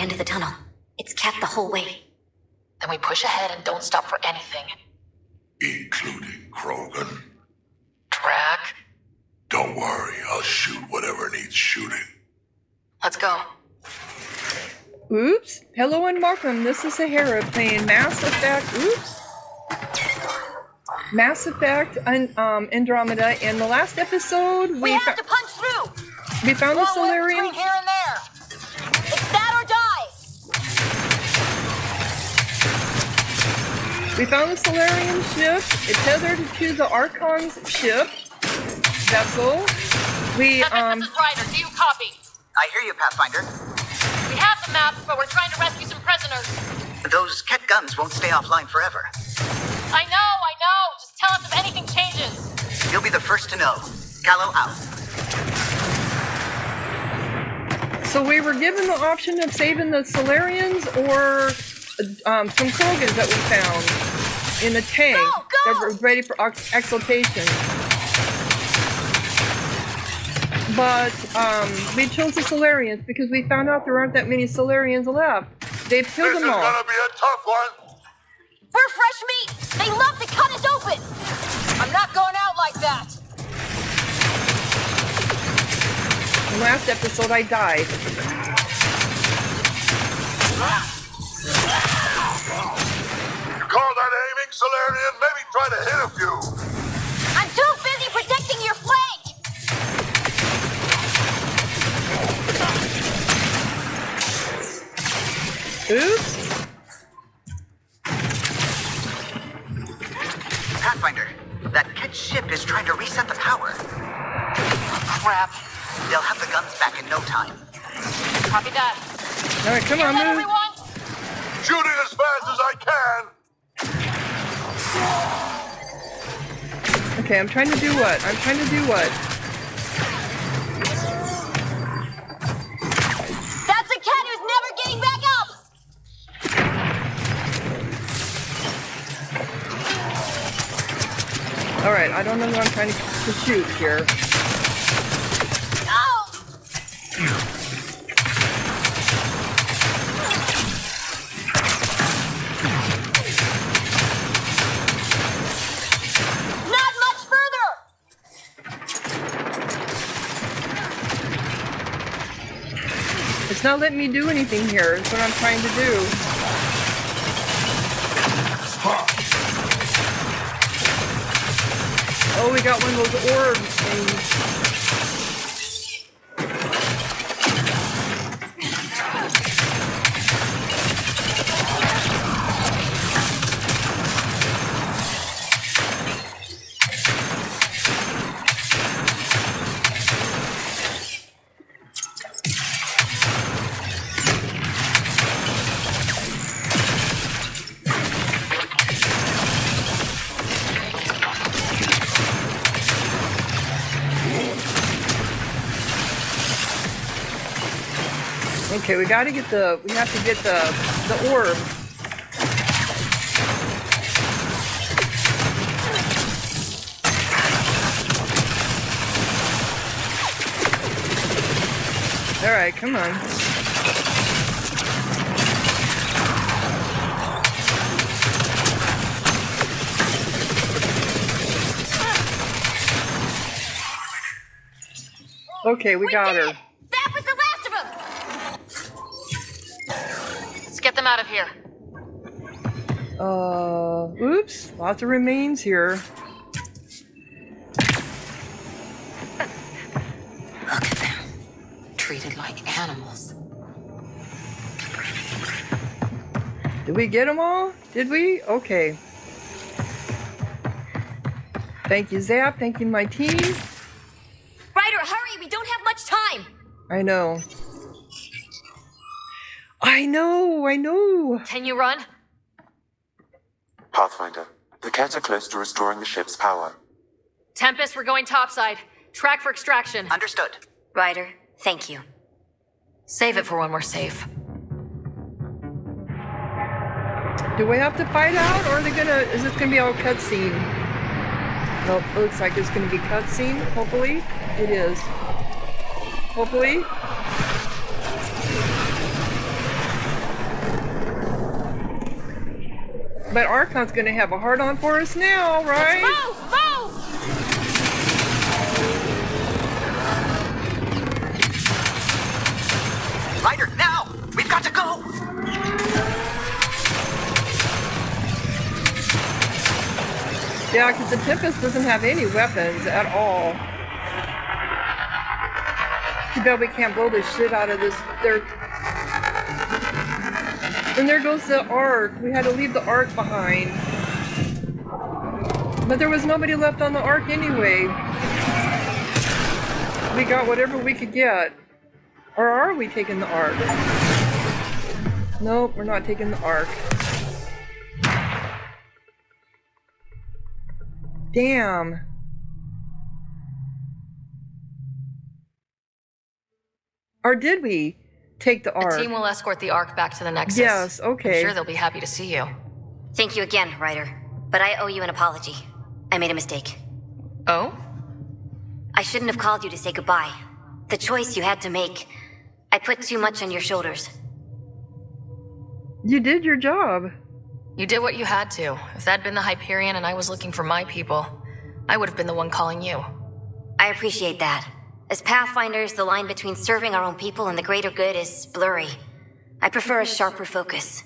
end of the tunnel. It's kept the whole way. Then we push ahead and don't stop for anything. Including Krogan. Drac? Don't worry, I'll shoot whatever needs shooting. Let's go. Oops. Hello and welcome. This is Sahara playing Mass Effect. Oops. Mass Effect Andromeda. In the last episode, we have to punch through. We found the Between Solarium. here and there. It's that or die. We found the Solarium ship. It's tethered to the Archon's ship vessel. This is Ryder. Do you copy? I hear you, Pathfinder. We have the map, but we're trying to rescue some prisoners. Those Ket guns won't stay offline forever. I know. Just tell us if anything changes. You'll be the first to know. Callow out. So we were given the option of saving the Solarians or some Krogans that we found in the tank that were ready for exaltation. But we chose the Solarians because we found out there aren't that many Solarians left. They've killed them all. This is gonna be a tough one. We're fresh meat. They love to cut us open. I'm not going out like that. In the last episode, I died. You call that aiming, Solarian? Maybe try to hit a few. I'm too busy protecting your flank. Oops. Pathfinder, that Ket ship is trying to reset the power. Crap. They'll have the guns back in no time. Copy that. All right, come on, move. Everyone? Shooting as fast as I can. Okay, I'm trying to do what? That's a cat who's never getting back up. All right, I don't know what I'm trying to shoot here. Not much further. It's not letting me do anything here. That's what I'm trying to do. Oh, we got one of those orb things. Okay, we have to get the orb. All right, come on. Okay, we got her. That was the last of them. Let's get them out of here. Oops, lots of remains here. Look at them. Treated like animals. Did we get them all? Did we? Okay. Thank you, Zap. Thank you, my team. Ryder, hurry! We don't have much time. I know. I know. Can you run? Pathfinder, the Ket are close to restoring the ship's power. Tempest, we're going topside. Track for extraction. Understood. Ryder, thank you. Save it for when we're safe. Do we have to fight out, or is this gonna be all cutscene? Nope, it looks like it's gonna be cutscene. Hopefully, it is. Hopefully. But Archon's gonna have a hard-on for us now, right? Move! Move! Ryder, now! We've got to go! Yeah, because the Tempest doesn't have any weapons at all. Too bad we can't blow the shit out of this. And there goes the Ark. We had to leave the Ark behind. But there was nobody left on the Ark anyway. We got whatever we could get. Or are we taking the Ark? Nope, we're not taking the Ark. Damn. Or did we take the Ark? The team will escort the Ark back to the Nexus. Yes, okay. I'm sure they'll be happy to see you. Thank you again, Ryder. But I owe you an apology. I made a mistake. Oh? I shouldn't have called you to say goodbye. The choice you had to make. I put too much on your shoulders. You did your job. You did what you had to. If that'd been the Hyperion and I was looking for my people, I would have been the one calling you. I appreciate that. As Pathfinders, the line between serving our own people and the greater good is blurry. I prefer a sharper focus.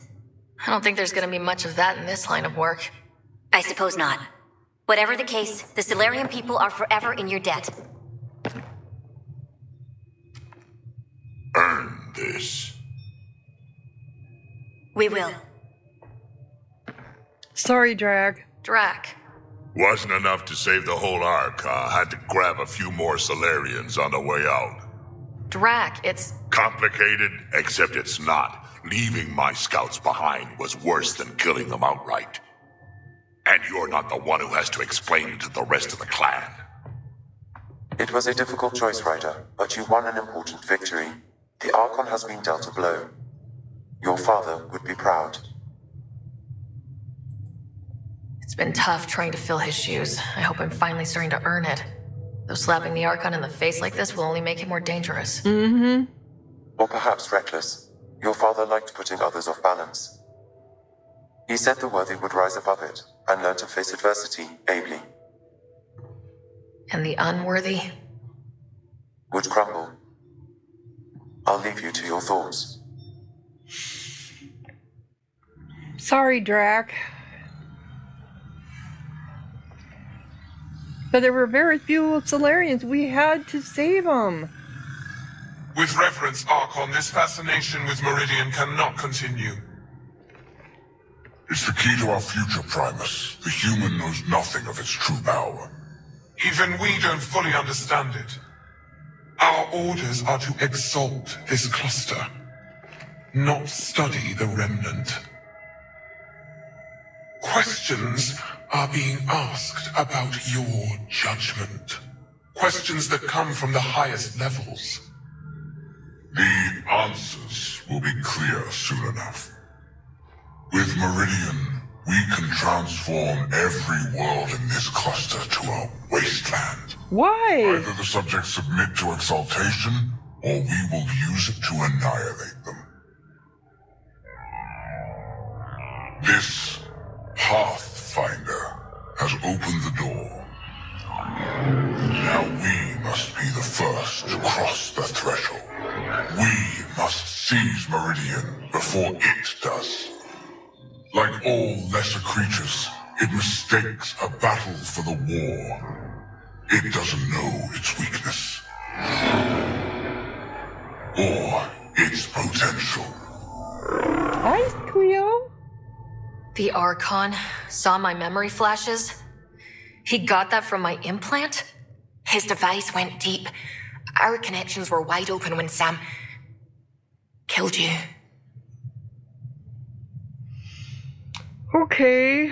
I don't think there's gonna be much of that in this line of work. I suppose not. Whatever the case, the Solarian people are forever in your debt. Earn this. We will. Sorry, Drag. Drac. Wasn't enough to save the whole Ark, huh? Had to grab a few more Solarians on the way out. Drac, it's... Complicated, except it's not. Leaving my scouts behind was worse than killing them outright. And you're not the one who has to explain it to the rest of the clan. It was a difficult choice, Ryder, but you won an important victory. The Archon has been dealt a blow. Your father would be proud. It's been tough trying to fill his shoes. I hope I'm finally starting to earn it. Though slapping the Archon in the face like this will only make him more dangerous. Mm-hmm. Or perhaps reckless. Your father liked putting others off balance. He said the worthy would rise above it and learn to face adversity ably. And the unworthy? Would crumble. I'll leave you to your thoughts. Sorry, Drac. But there were very few Solarians. We had to save them. With reverence, Archon, this fascination with Meridian cannot continue. It's the key to our future, Primus. The human knows nothing of its true power. Even we don't fully understand it. Our orders are to exalt this cluster, not study the remnant. Questions are being asked about your judgment. Questions that come from the highest levels. The answers will be clear soon enough. With Meridian, we can transform every world in this cluster to a wasteland. Why? Either the subjects submit to exaltation, or we will use it to annihilate them. This Pathfinder has opened the door. Now we must be the first to cross the threshold. We must seize Meridian before it does. Like all lesser creatures, it mistakes a battle for the war. It doesn't know its weakness. Or its potential. Hi, Cleo. The Archon saw my memory flashes? He got that from my implant? His device went deep. Our connections were wide open when Sam killed you. Okay.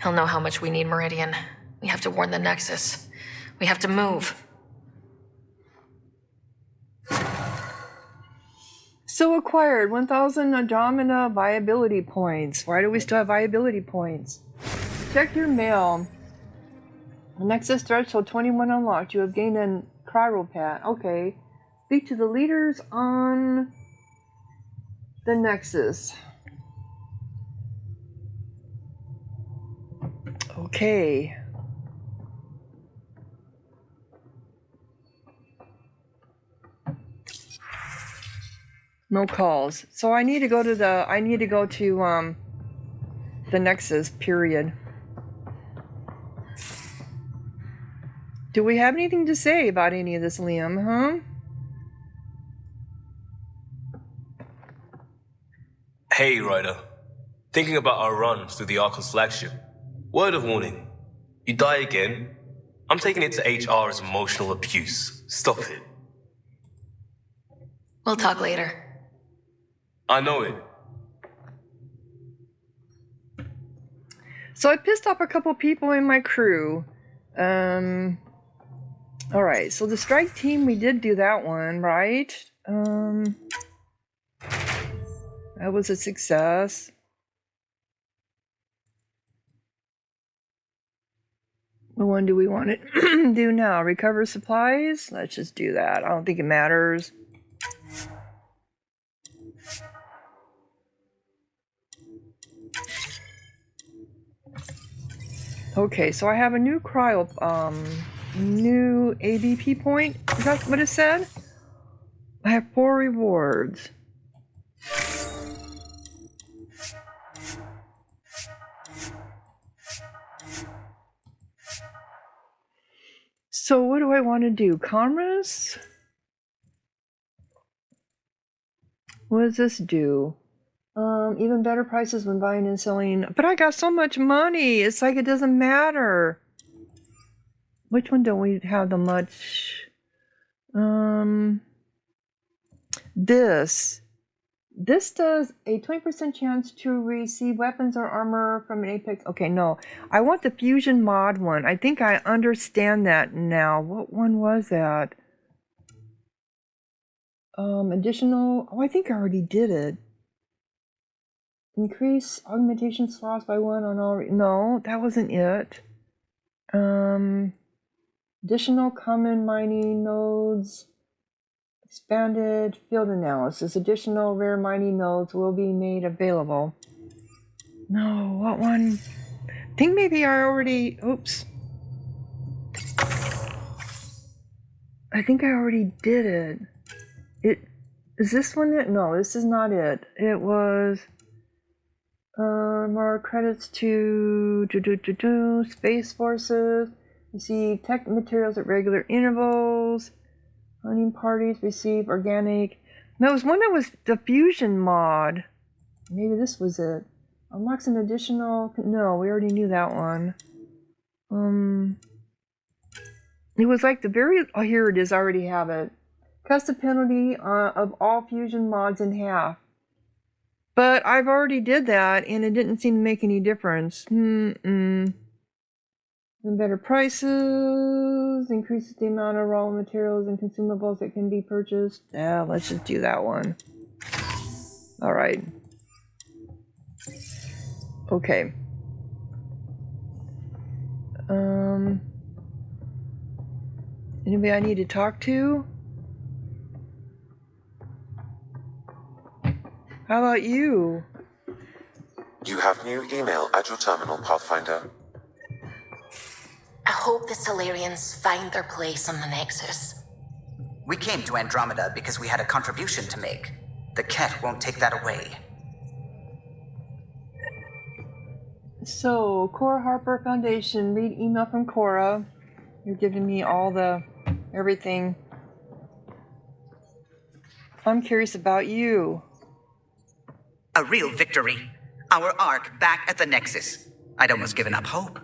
He'll know how much we need Meridian. We have to warn the Nexus. We have to move. So acquired 1,000 Andromeda viability points. Why do we still have viability points? Check your mail. Nexus threshold 21 unlocked. You have gained an cryopat. Okay. Speak to the leaders on the Nexus. Okay. No calls. So I need to go to the Nexus, period. Do we have anything to say about any of this, Liam, huh? Hey, Ryder. Thinking about our run through the Archon's flagship. Word of warning. You die again, I'm taking it to HR as emotional abuse. Stop it. We'll talk later. I know it. So I pissed off a couple people in my crew. Alright, so the strike team, we did do that one, right? That was a success. What one do we want to do now? Recover supplies? Let's just do that. I don't think it matters. Okay, so I have a new new ABP point. Is that what it said? I have 4 rewards. So what do I want to do? Commerce? What does this do? Even better prices when buying and selling. But I got so much money. It's like it doesn't matter. Which one don't we have the much? This does a 20% chance to receive weapons or armor from an Apex. Okay, no. I want the fusion mod one. I think I understand that now. What one was that? Additional. Oh, I think I already did it. Increase augmentation slots by 1 on all. No, that wasn't it. Additional common mining nodes. Expanded field analysis. Additional rare mining nodes will be made available. No, what one? I think maybe I already. Oops. I think I already did it. Is this one it? No, this is not it. It was. More credits to Space Forces. Receive tech materials at regular intervals. Hunting parties receive organic. No, it was one that was the fusion mod. Maybe this was it. Unlocks an additional. No, we already knew that one. It was like the very. Oh, here it is. I already have it. Cuts the penalty of all fusion mods in half. But I've already did that, and it didn't seem to make any difference. And better prices, increases the amount of raw materials and consumables that can be purchased. Yeah, let's just do that one. Alright. Okay. Anybody I need to talk to? How about you? You have new email at your terminal, Pathfinder. I hope the Solarians find their place on the Nexus. We came to Andromeda because we had a contribution to make. The Ket won't take that away. So, Cora Harper Foundation, read email from Cora. You're giving me all the everything. I'm curious about you. A real victory. Our Ark back at the Nexus. I'd almost given up hope.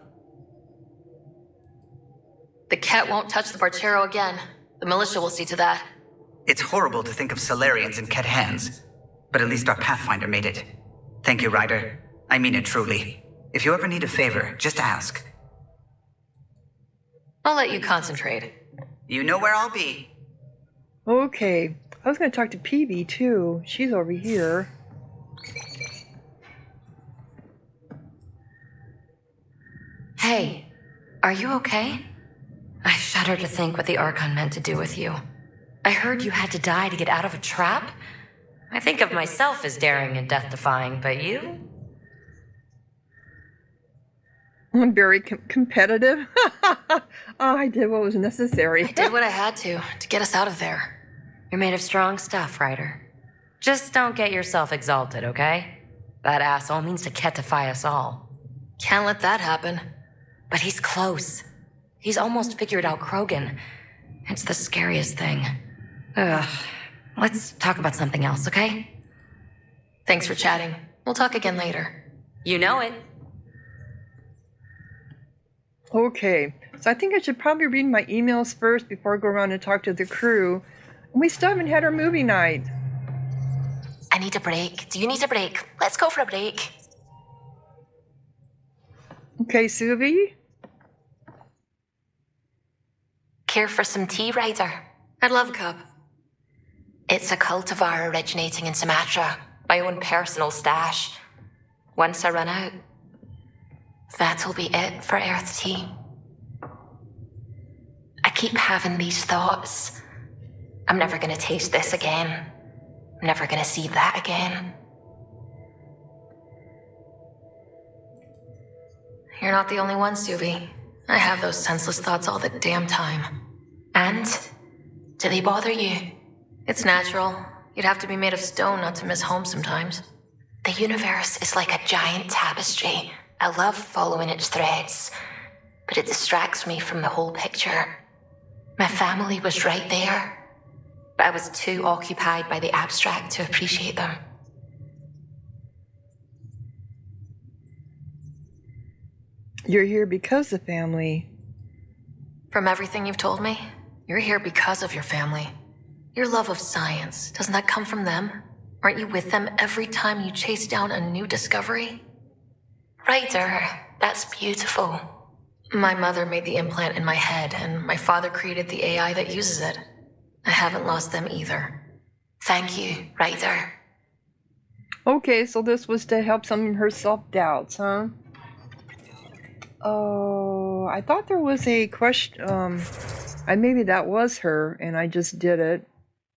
The Ket won't touch the Barchero again. The militia will see to that. It's horrible to think of Solarians in Ket hands, but at least our Pathfinder made it. Thank you, Ryder. I mean it truly. If you ever need a favor, just ask. I'll let you concentrate. You know where I'll be. Okay. I was going to talk to PB too. She's over here. Hey, are you okay? I shudder to think what the Archon meant to do with you. I heard you had to die to get out of a trap? I think of myself as daring and death-defying, but you? I'm very competitive. Oh, I did what was necessary. I did what I had to get us out of there. You're made of strong stuff, Ryder. Just don't get yourself exalted, okay? That asshole means to ketify us all. Can't let that happen. But he's close. He's almost figured out Krogan. It's the scariest thing. Ugh. Let's talk about something else, okay? Thanks for chatting. We'll talk again later. You know it. Okay, so I think I should probably read my emails first before I go around and talk to the crew. We still haven't had our movie night. I need a break. Do you need a break? Let's go for a break. Okay, Suvi? Care for some tea, Ryder? I'd love a cup. It's a cultivar originating in Sumatra. My own personal stash. Once I run out, that'll be it for Earth tea. I keep having these thoughts. I'm never gonna taste this again. I'm never gonna see that again. You're not the only one, Suvi. I have those senseless thoughts all the damn time. And? Do they bother you? It's natural. You'd have to be made of stone not to miss home sometimes. The universe is like a giant tapestry. I love following its threads, but it distracts me from the whole picture. My family was right there, but I was too occupied by the abstract to appreciate them. You're here because of family. From everything you've told me, you're here because of your family. Your love of science, doesn't that come from them? Aren't you with them every time you chase down a new discovery? Ryder, that's beautiful. My mother made the implant in my head, and my father created the AI that uses it. I haven't lost them either. Thank you, Ryder. Okay, so this was to help some of her self-doubts, huh? Oh, I thought there was a question, maybe that was her, and I just did it.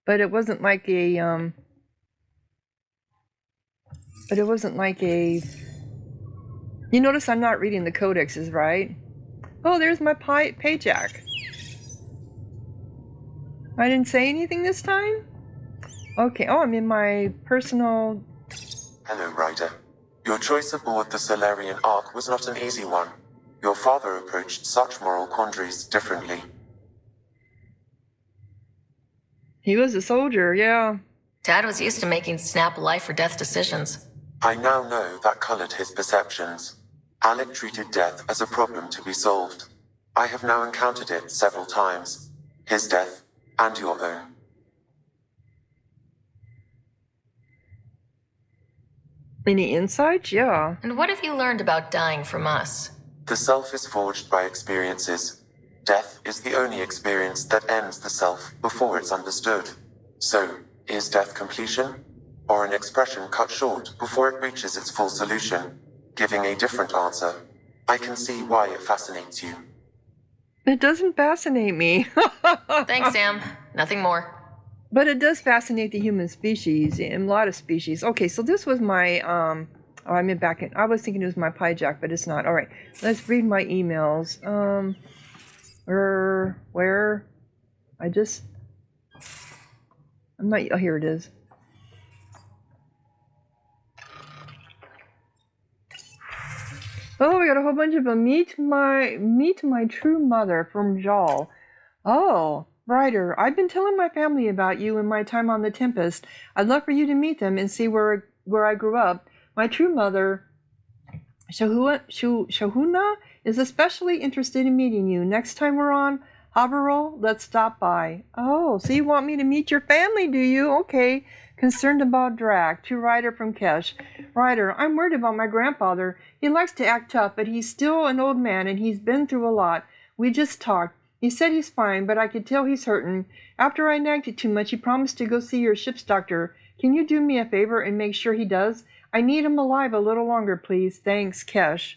But it wasn't like a, You notice I'm not reading the codexes, right? Oh, there's my paycheck. I didn't say anything this time? Okay, oh, I'm in my personal... Hello, Ryder. Your choice aboard the Solarian Ark was not an easy one. Your father approached such moral quandaries differently. He was a soldier, yeah. Dad was used to making snap life or death decisions. I now know that colored his perceptions. Alec treated death as a problem to be solved. I have now encountered it several times. His death, and your own. Any insights? Yeah. And what have you learned about dying from us? The self is forged by experiences. Death is the only experience that ends the self before it's understood. So, is death completion? Or an expression cut short before it reaches its full solution, giving a different answer? I can see why it fascinates you. It doesn't fascinate me. Thanks, Sam. Nothing more. But it does fascinate the human species, and a lot of species. Okay, so this was my, I meant back in, I was thinking it was my PyJack, but it's not. All right, let's read my emails. Where? I'm not, oh, here it is. Oh, we got a whole bunch of them. Meet my true mother from Jal. Oh, Ryder, I've been telling my family about you and my time on the Tempest. I'd love for you to meet them and see where I grew up. My true mother, Shahuna, is especially interested in meeting you. Next time we're on Haverhill, let's stop by. Oh, so you want me to meet your family, do you? Okay. Concerned about Drac. To Ryder from Kesh. Ryder, I'm worried about my grandfather. He likes to act tough, but he's still an old man and he's been through a lot. We just talked. He said he's fine, but I could tell he's hurting. After I nagged it too much, he promised to go see your ship's doctor. Can you do me a favor and make sure he does? I need him alive a little longer, please. Thanks, Kesh.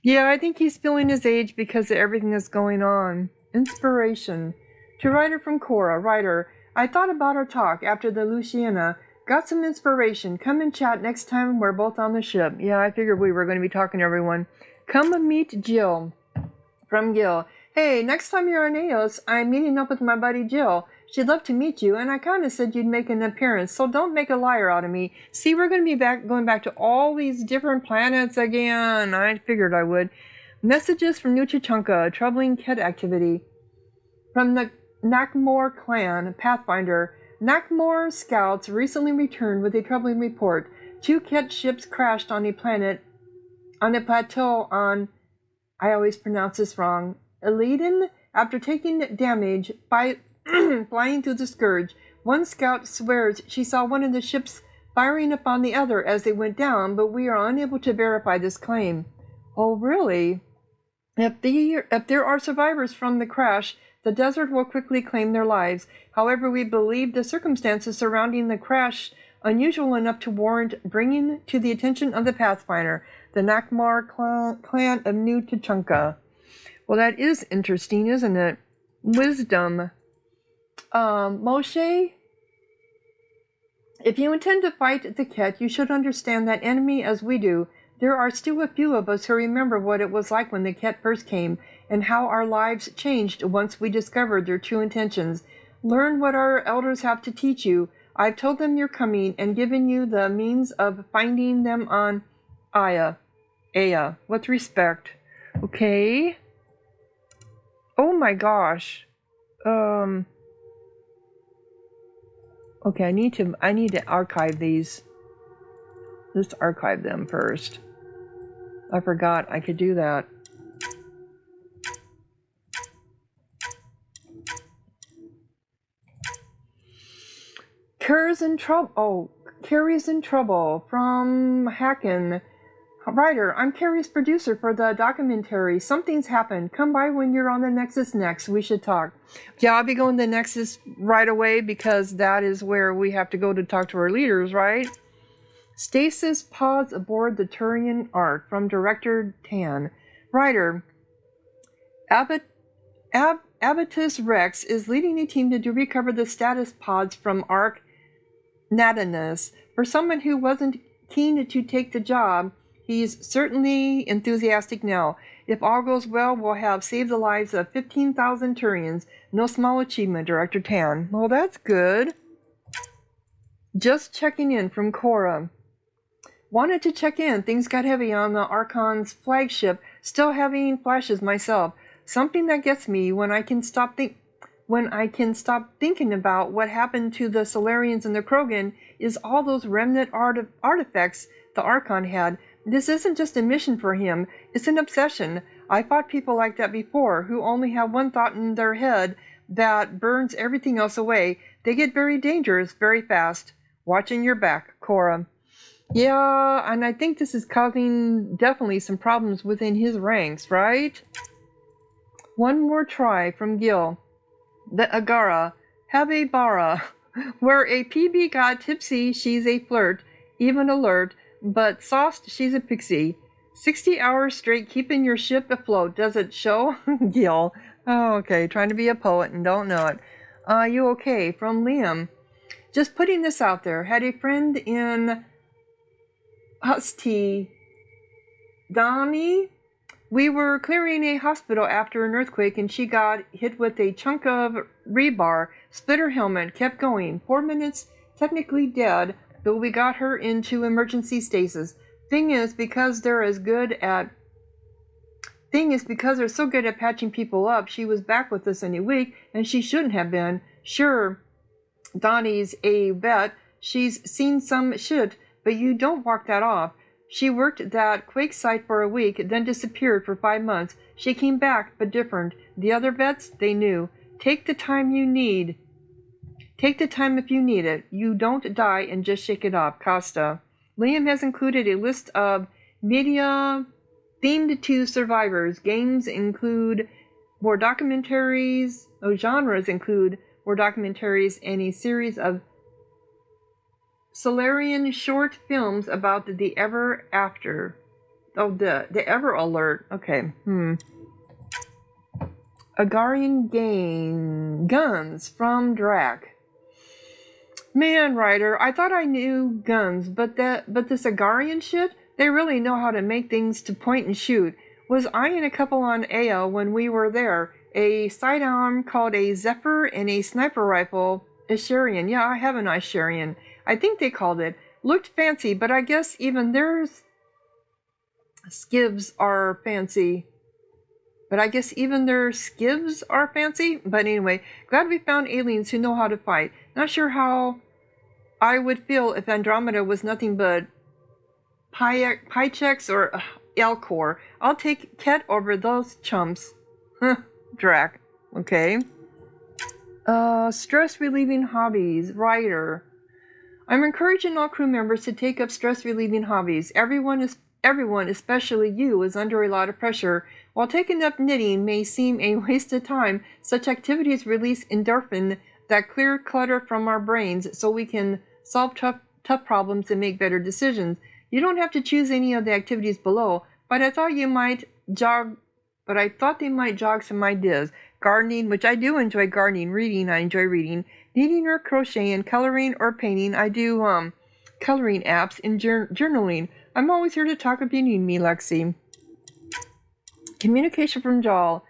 Yeah, I think he's feeling his age because of everything that's going on. Inspiration. To writer from Cora. Writer, I thought about our talk after the Luciana. Got some inspiration. Come and chat next time we're both on the ship. Yeah, I figured we were going to be talking to everyone. Come and meet Jill. From Gil. Hey, next time you're on Eos, I'm meeting up with my buddy Jill. She'd love to meet you, and I kind of said you'd make an appearance, so don't make a liar out of me. See, we're going to be going back to all these different planets again. I figured I would. Messages from New Chicunka, troubling Ket activity. From the Nakmor clan, Pathfinder. Nakmor scouts recently returned with a troubling report. 2 Ket ships crashed on a plateau on, I always pronounce this wrong, Eladen, after taking damage by flying through the Scourge. One scout swears she saw one of the ships firing upon the other as they went down, but we are unable to verify this claim. Oh, really? If there are survivors from the crash, the desert will quickly claim their lives. However, we believe the circumstances surrounding the crash unusual enough to warrant bringing to the attention of the Pathfinder, the Nakmar clan of New Tuchanka. Well, that is interesting, isn't it? Wisdom. Moshe, if you intend to fight the Ket, you should understand that enemy as we do. There are still a few of us who remember what it was like when the Ket first came, and how our lives changed once we discovered their true intentions. Learn what our elders have to teach you. I've told them you're coming, and given you the means of finding them on Aya, with respect. Okay. Oh my gosh. Okay, I need to archive these. Let's archive them first. I forgot I could do that. Carrie's in trouble from Hacken. Writer, I'm Carrie's producer for the documentary. Something's happened. Come by when you're on the Nexus next. We should talk. Yeah, I'll be going to the Nexus right away because that is where we have to go to talk to our leaders, right? Stasis pods aboard the Turian Ark from Director Tan. Writer, Abatus Rex is leading a team to recover the status pods from Ark Nadanus. For someone who wasn't keen to take the job, he's certainly enthusiastic now. If all goes well, we'll have saved the lives of 15,000 Turians. No small achievement, Director Tan. Well, that's good. Just checking in from Cora. Wanted to check in. Things got heavy on the Archon's flagship. Still having flashes myself. Something that gets me when I can stop thinking about what happened to the Solarians and the Krogan is all those remnant artifacts the Archon had. This isn't just a mission for him, it's an obsession. I fought people like that before, who only have one thought in their head that burns everything else away. They get very dangerous very fast. Watching your back, Cora. Yeah, and I think this is causing definitely some problems within his ranks, right? One more try from Gil. The Agara. Have a bara. Where a PB got tipsy, she's a flirt, even alert, but sauced, she's a pixie. 60 hours straight keeping your ship afloat. Does it show? Gil. Oh, okay. Trying to be a poet and don't know it. You okay? From Liam. Just putting this out there. Had a friend in Husty. Donnie? We were clearing a hospital after an earthquake and she got hit with a chunk of rebar. Split her helmet. Kept going. 4 minutes. Technically dead. But we got her into emergency stasis. Thing is, because they're so good at patching people up, she was back with us in a week, and she shouldn't have been. Sure, Donnie's a vet. She's seen some shit, but you don't walk that off. She worked that quake site for a week, then disappeared for 5 months. She came back, but different. The other vets, they knew. Take the time you need. Take the time if you need it. You don't die and just shake it off. Costa. Liam has included a list of media themed to survivors. Games include more documentaries. Genres include more documentaries and a series of Solarian short films about the ever after. Oh, the ever alert. Okay. Agarian guns from Drac. Man, Ryder, I thought I knew guns, but this Agarian shit, they really know how to make things to point and shoot. Was eyeing a couple on Ao when we were there. A sidearm called a Zephyr and a sniper rifle, a Sharian. Yeah, I have an Sharian. I think they called it. Looked fancy, but I guess even their skivs are fancy. But anyway, glad we found aliens who know how to fight. Not sure how I would feel if Andromeda was nothing but Pychex or Elcor. I'll take Ket over those chumps. Drac. Okay. Stress-relieving hobbies. Ryder. I'm encouraging all crew members to take up stress-relieving hobbies. Everyone, especially you, is under a lot of pressure. While taking up knitting may seem a waste of time, such activities release endorphin that clear clutter from our brains so we can solve tough problems and make better decisions. You don't have to choose any of the activities below, but I thought they might jog some ideas. Gardening, which I do enjoy gardening. Reading, I enjoy reading. Knitting or crocheting, coloring or painting. I do coloring apps and journaling. I'm always here to talk if you need me, Lexi. Communication from Jal.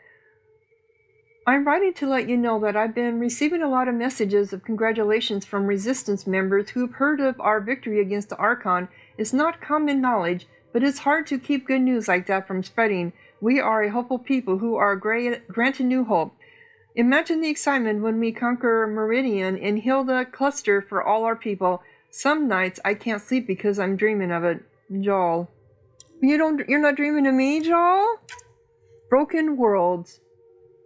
I'm writing to let you know that I've been receiving a lot of messages of congratulations from Resistance members who've heard of our victory against the Archon. It's not common knowledge, but it's hard to keep good news like that from spreading. We are a hopeful people who are granted new hope. Imagine the excitement when we conquer Meridian and heal the cluster for all our people. Some nights I can't sleep because I'm dreaming of it. Jal. You're not dreaming of me, Jal? Broken Worlds.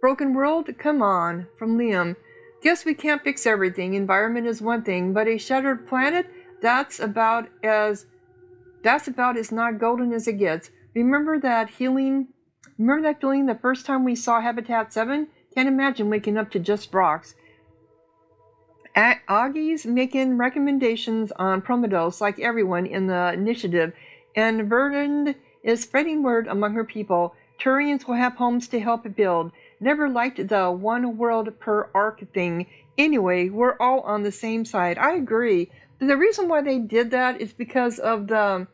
Broken World? Come on. From Liam. Guess we can't fix everything. Environment is one thing, but a shattered planet? That's about as not golden as it gets. Remember that feeling the first time we saw Habitat 7? Can't imagine waking up to just rocks. Augie's making recommendations on Prometheus like everyone in the initiative, and Verdant is spreading word among her people. Turians will have homes to help build. Never liked the one world per arc thing. Anyway, we're all on the same side. I agree. The reason why they did that is because of the...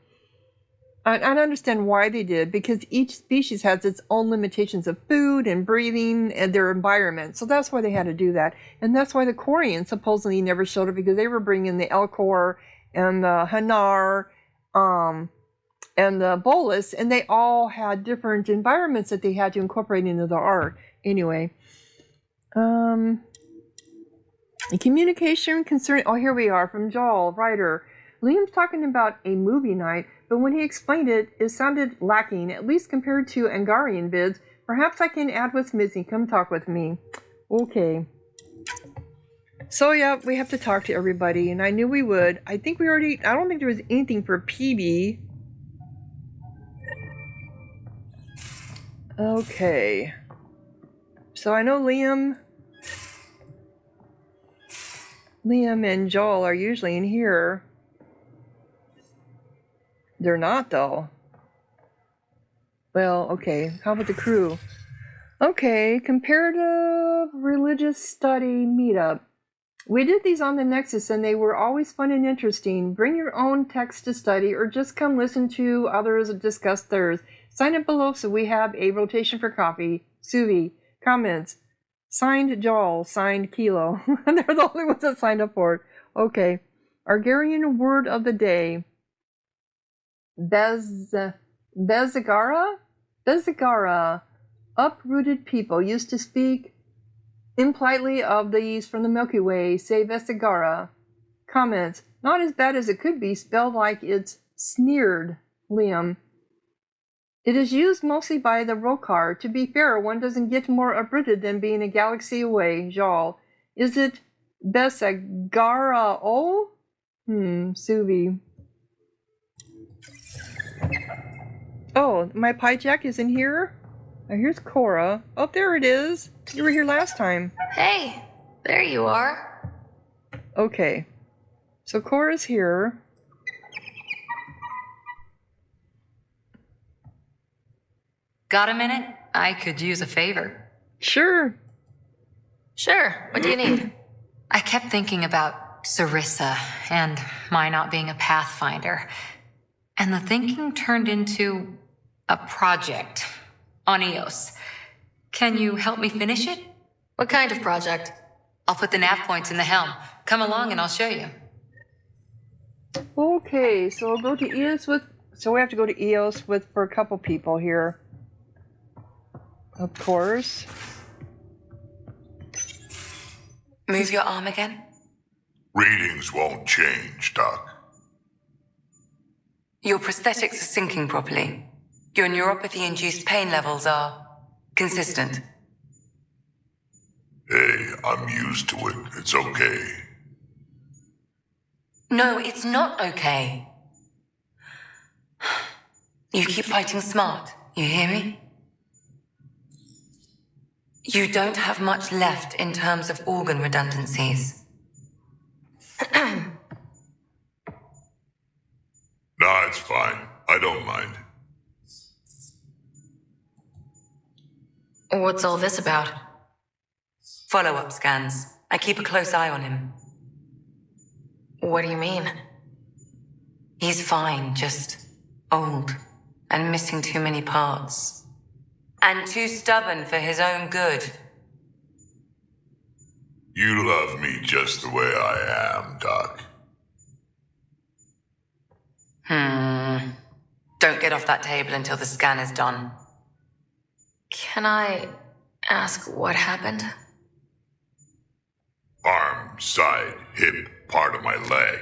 I understand why they did, because each species has its own limitations of food and breathing and their environment. So that's why they had to do that. And that's why the Quarians supposedly never showed up, because they were bringing the Elcor and the Hanar, and the Bolus, and they all had different environments that they had to incorporate into the art. Anyway, communication concerning... Oh, here we are, from Jal, writer. Liam's talking about a movie night, but when he explained it, it sounded lacking, at least compared to Angarian bids. Perhaps I can add with Missy. Come talk with me. Okay. So yeah, we have to talk to everybody, and I knew we would. I don't think there was anything for PB. Okay. So I know Liam and Joel are usually in here. They're not, though. Well, okay. How about the crew? Okay, comparative religious study meetup. We did these on the Nexus, and they were always fun and interesting. Bring your own text to study, or just come listen to others discuss theirs. Sign up below so we have a rotation for coffee. Suvi. Comments. Signed Joel. Signed Kilo. They're the only ones that signed up for it. Okay. Argarian word of the day. Bezagara? Bezagara. Uprooted people used to speak impolitely of these from the Milky Way. Say Vesagara. Comments. Not as bad as it could be, spelled like it's sneered. Liam. It is used mostly by the Rokar. To be fair, one doesn't get more uprooted than being a galaxy away. Jal. Is it Besagara-o? Suvi. Oh, my pie jack is in here? Now here's Cora. Oh, there it is. You were here last time. Hey, there you are. Okay. So Cora's here. Got a minute? I could use a favor. Sure. Sure, what do you need? I kept thinking about Sarissa and my not being a Pathfinder. And the thinking turned into a project on Eos. Can you help me finish it? What kind of project? I'll put the nav points in the helm. Come along and I'll show you. Okay, so I'll go to Eos with... So we have to go to Eos with for a couple people here. Of course. Move your arm again. Readings won't change, Doc. Your prosthetics are syncing properly. Your neuropathy-induced pain levels are consistent. Hey, I'm used to it. It's okay. No, it's not okay. You keep fighting smart, you hear me? You don't have much left in terms of organ redundancies. Nah, it's fine. I don't mind. What's all this about? Follow-up scans. I keep a close eye on him. What do you mean? He's fine, just old and missing too many parts. And too stubborn for his own good. You love me just the way I am, Doc. Don't get off that table until the scan is done. Can I ask what happened? Arm, side, hip, part of my leg.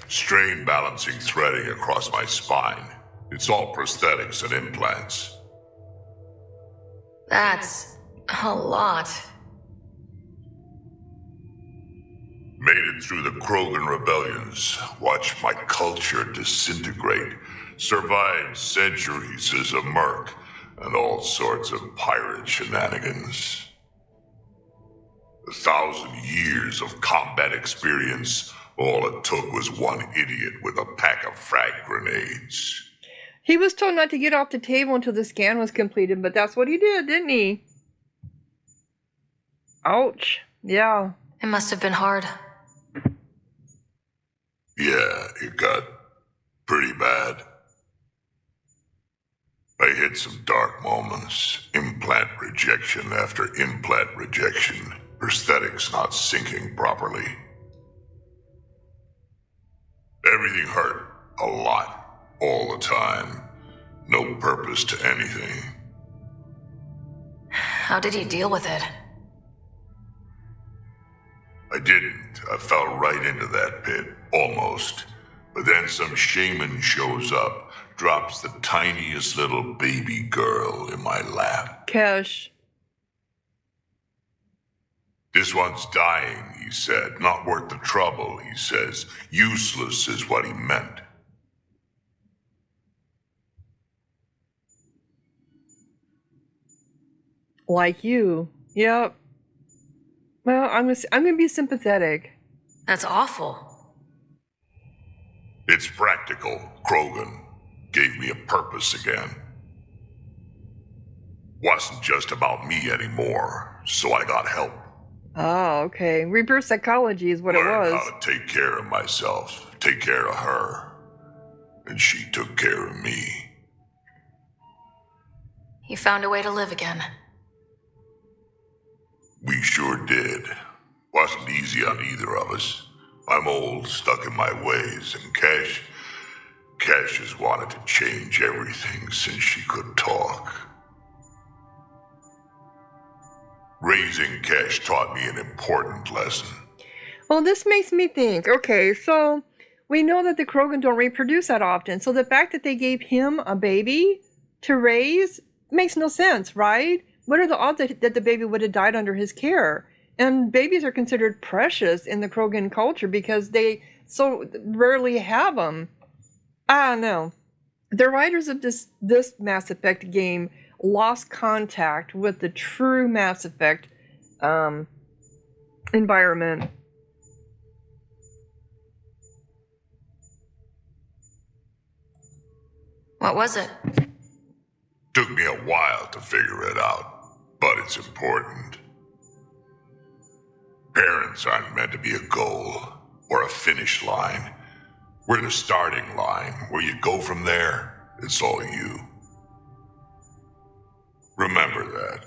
Strain balancing threading across my spine. It's all prosthetics and implants. That's a lot. Made it through the Krogan rebellions. Watched my culture disintegrate. Survived centuries as a merc. And all sorts of pirate shenanigans. 1,000 years of combat experience. All it took was one idiot with a pack of frag grenades. He was told not to get off the table until the scan was completed, but that's what he did, didn't he? Ouch. Yeah. It must have been hard. Yeah, it got pretty bad. I hit some dark moments. Implant rejection after implant rejection. Prosthetics not syncing properly. Everything hurt. A lot. All the time. No purpose to anything. How did you deal with it? I didn't. I fell right into that pit. Almost. But then some shaman shows up, drops the tiniest little baby girl in my lap. Cash. This one's dying, he said. Not worth the trouble, he says. Useless is what he meant. Like you. Yep. Well, I'm gonna be sympathetic. That's awful. It's practical. Krogan gave me a purpose again. Wasn't just about me anymore, so I got help. Oh, okay. Reverse psychology is what it Learned was. how to take care of myself, take care of her. And she took care of me. You found a way to live again. We sure did. Wasn't easy on either of us. I'm old, stuck in my ways, and Cash has wanted to change everything since she could talk. Raising Cash taught me an important lesson. Well, this makes me think, okay, so we know that the Krogan don't reproduce that often, so the fact that they gave him a baby to raise makes no sense, right? What are the odds that the baby would have died under his care? And babies are considered precious in the Krogan culture because they so rarely have them. I don't know. The writers of this Mass Effect game lost contact with the true Mass Effect environment. What was it? Took me a while to figure it out. But but it's important. Parents aren't meant to be a goal or a finish line. We're the starting line. Where you go from there, it's all you. Remember that.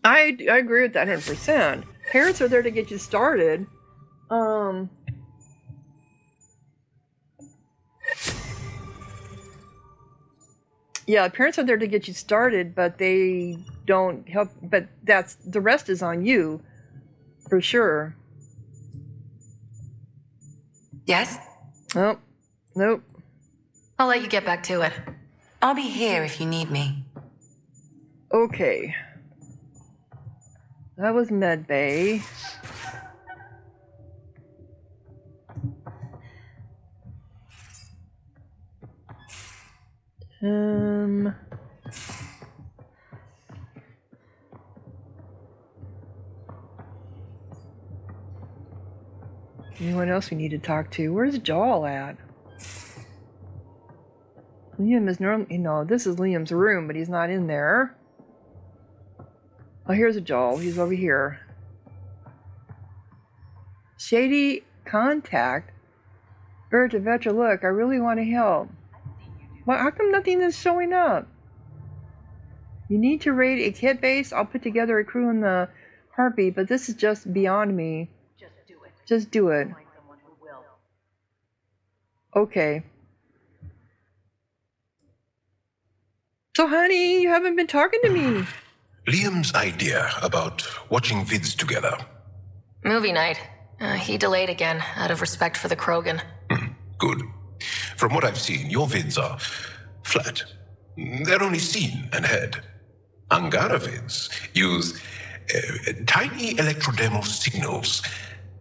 I agree with that 100%. Parents are there to get you started. Yeah, parents are there to get you started, but they don't help. But the rest is on you, for sure. Yes? Oh, nope. I'll let you get back to it. I'll be here if you need me. Okay. That was Med Bay. Anyone else we need to talk to? Where's Jawl at? Liam is normally, this is Liam's room, but he's not in there. Oh, here's a Jawl. He's over here. Shady contact. Berta, Vetra, look, I really want to help. Well, how come nothing is showing up? You need to raid a kit base. I'll put together a crew in the heartbeat, but this is just beyond me. Just do it. Okay. So, honey, you haven't been talking to me. Liam's idea about watching vids together. Movie night. He delayed again, out of respect for the Krogan. Good. From what I've seen, your vids are flat. They're only seen and heard. Angara vids use tiny electrodermal signals.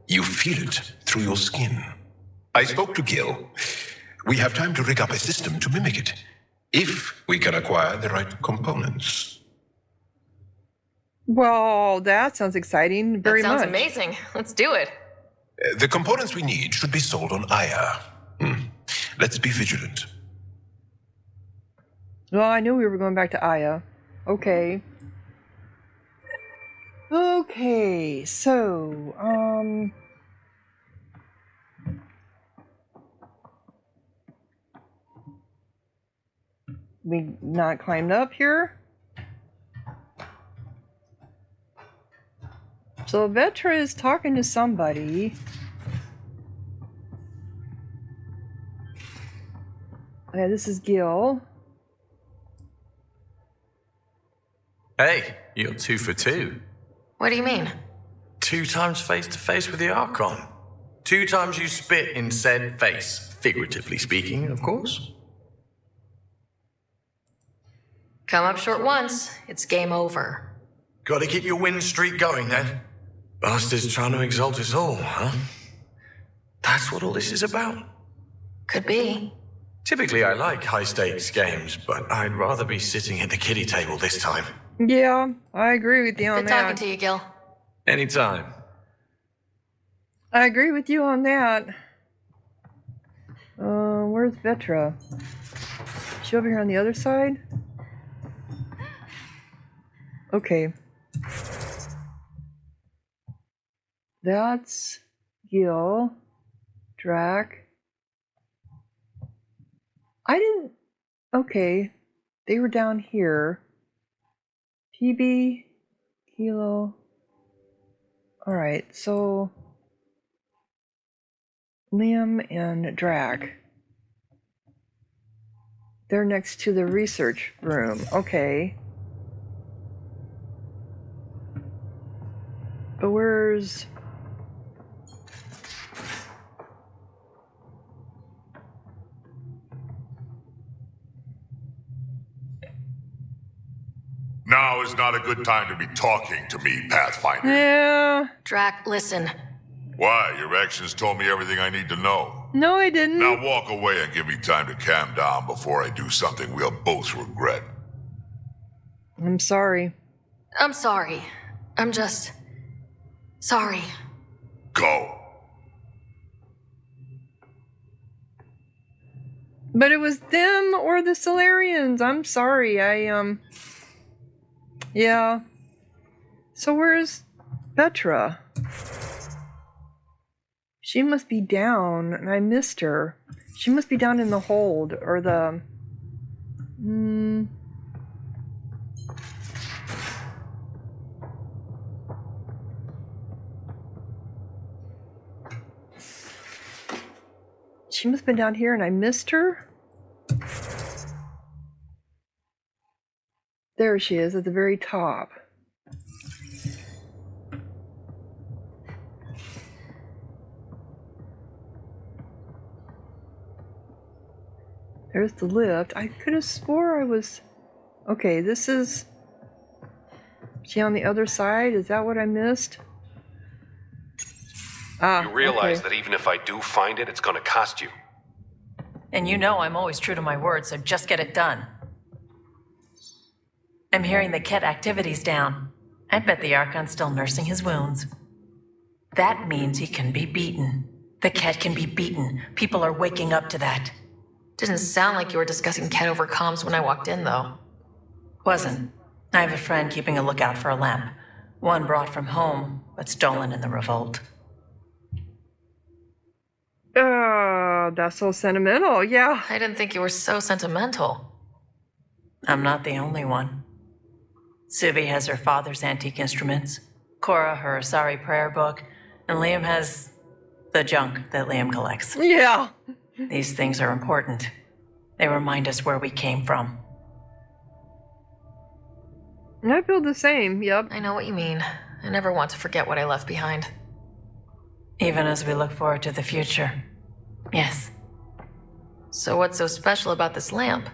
You feel it through your skin. I spoke to Gil. We have time to rig up a system to mimic it, if we can acquire the right components. Well, that sounds exciting. Very much. That sounds amazing. Let's do it. The components we need should be sold on Aya. Let's be vigilant. Well, I knew we were going back to Aya. Okay. Okay, so, we not climbed up here? So Vetra is talking to somebody. Yeah, this is Gil. Hey, you're 2 for 2. What do you mean? 2 times face to face with the Archon. 2 times you spit in said face, figuratively speaking, of course. Come up short once, it's game over. Gotta keep your win streak going then. Bastards trying to exalt us all, huh? That's what all this is about? Could be. Typically I like high-stakes games, but I'd rather be sitting at the kiddie table this time. Yeah, I agree with you on Good that. talking to you, Gil. Anytime. I agree with you on that. Where's Vetra? Is she over here on the other side? Okay. That's Gil. Drac. Okay. They were down here. PB. Kilo. Alright, so Liam and Drac. They're next to the research room. Okay. But where's... Now is not a good time to be talking to me, Pathfinder. Yeah. Drac, listen. Why? Your actions told me everything I need to know. No, I didn't. Now walk away and give me time to calm down before I do something we'll both regret. I'm sorry. I'm sorry. I'm just... sorry. Go. But it was them or the Solarians. I'm sorry. Yeah. So where's Petra? She must be down, and I missed her. She must be down in the hold, or the... She must have been down here, and I missed her? There she is, at the very top. There's the lift. I could have swore I was... Okay, this is... She on the other side? Is that what I missed? You realize that even if I do find it, it's gonna cost you. And you know I'm always true to my word, so just get it done. I'm hearing the Ket activity's down. I bet the Archon's still nursing his wounds. That means he can be beaten. The Ket can be beaten. People are waking up to that. Didn't sound like you were discussing Ket over comms when I walked in, though. Wasn't. I have a friend keeping a lookout for a lamp. One brought from home, but stolen in the revolt. That's so sentimental, yeah. I didn't think you were so sentimental. I'm not the only one. Suvi has her father's antique instruments, Cora her Asari prayer book, and Liam has the junk that Liam collects. Yeah. These things are important. They remind us where we came from. I feel the same, yep. I know what you mean. I never want to forget what I left behind. Even as we look forward to the future. Yes. So what's so special about this lamp?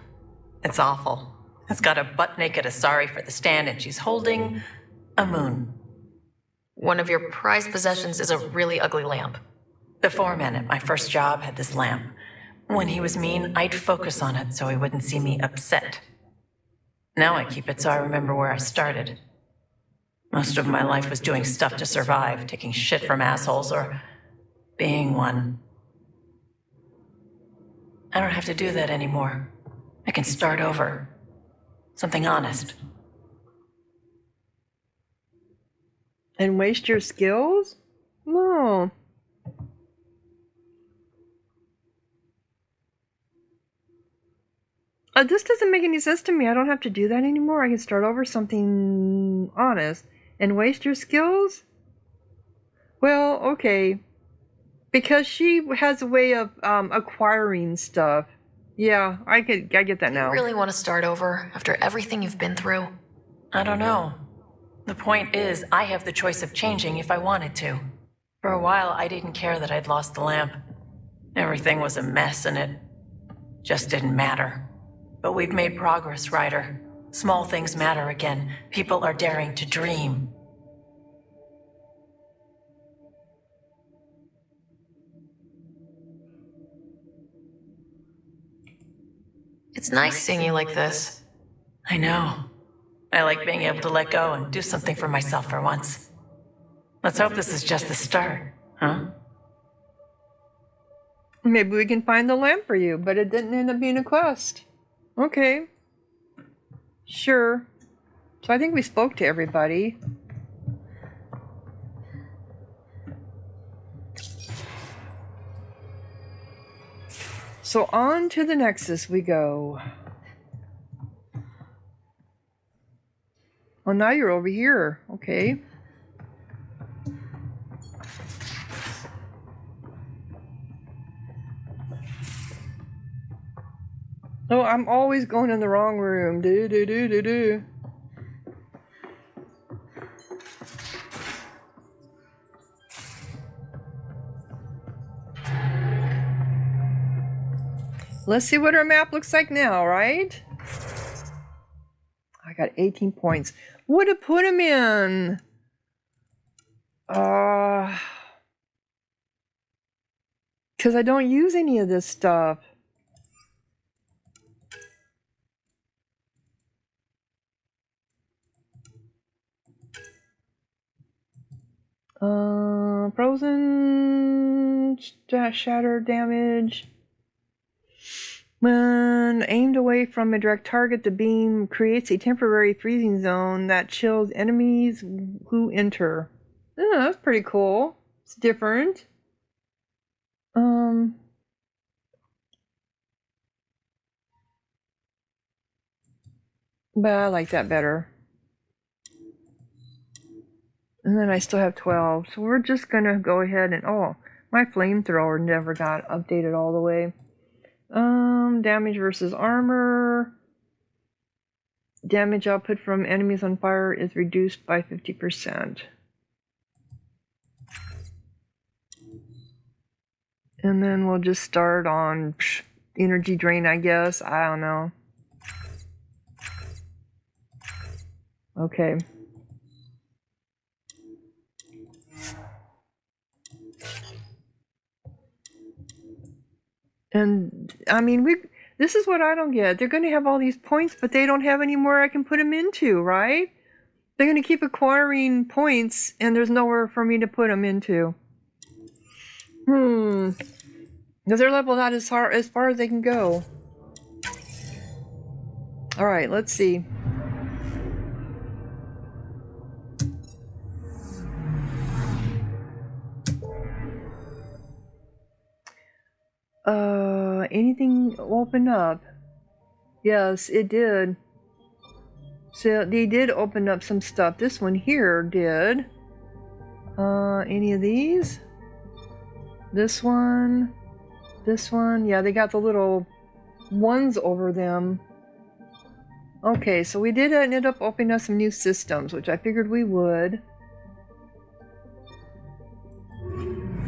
It's awful. It's got a butt-naked Asari for the stand, and she's holding a moon. One of your prized possessions is a really ugly lamp. The foreman at my first job had this lamp. When he was mean, I'd focus on it so he wouldn't see me upset. Now I keep it so I remember where I started. Most of my life was doing stuff to survive, taking shit from assholes, or being one. I don't have to do that anymore. I can start over. Something honest. And waste your skills? No. This doesn't make any sense to me. I don't have to do that anymore. I can start over something honest. And waste your skills? Well, okay. Because she has a way of acquiring stuff. Yeah, I get that now. You really want to start over after everything you've been through? I don't know. The point is, I have the choice of changing if I wanted to. For a while, I didn't care that I'd lost the lamp. Everything was a mess and it just didn't matter. But we've made progress, Ryder. Small things matter again. People are daring to dream. It's nice seeing you like this. I know. I like being able to let go and do something for myself for once. Let's hope this is just the start, huh? Maybe we can find the lamp for you, but it didn't end up being a quest. Okay. Sure. So I think we spoke to everybody. So on to the Nexus we go. Oh, now you're over here. Okay. Oh, I'm always going in the wrong room. Do. Let's see what our map looks like now, right? I got 18 points. Would have put him in. Because I don't use any of this stuff. Frozen, shatter damage. When aimed away from a direct target, the beam creates a temporary freezing zone that chills enemies who enter. Oh, that's pretty cool. It's different. But I like that better. And then I still have 12. So we're just gonna go ahead and, oh, my flamethrower never got updated all the way. Damage versus armor. Damage output from enemies on fire is reduced by 50%. And then we'll just start on energy drain, I guess. I don't know. Okay. And I mean, this is what I don't get. They're going to have all these points, but they don't have anywhere I can put them into, right? They're going to keep acquiring points, and there's nowhere for me to put them into. Because they're leveled out as far as they can go. Alright, let's see. Anything open up? Yes, it did. So they did open up some stuff. This one here did. Any of these? This one. This one. Yeah, they got the little ones over them. Okay, so we did end up opening up some new systems, which I figured we would.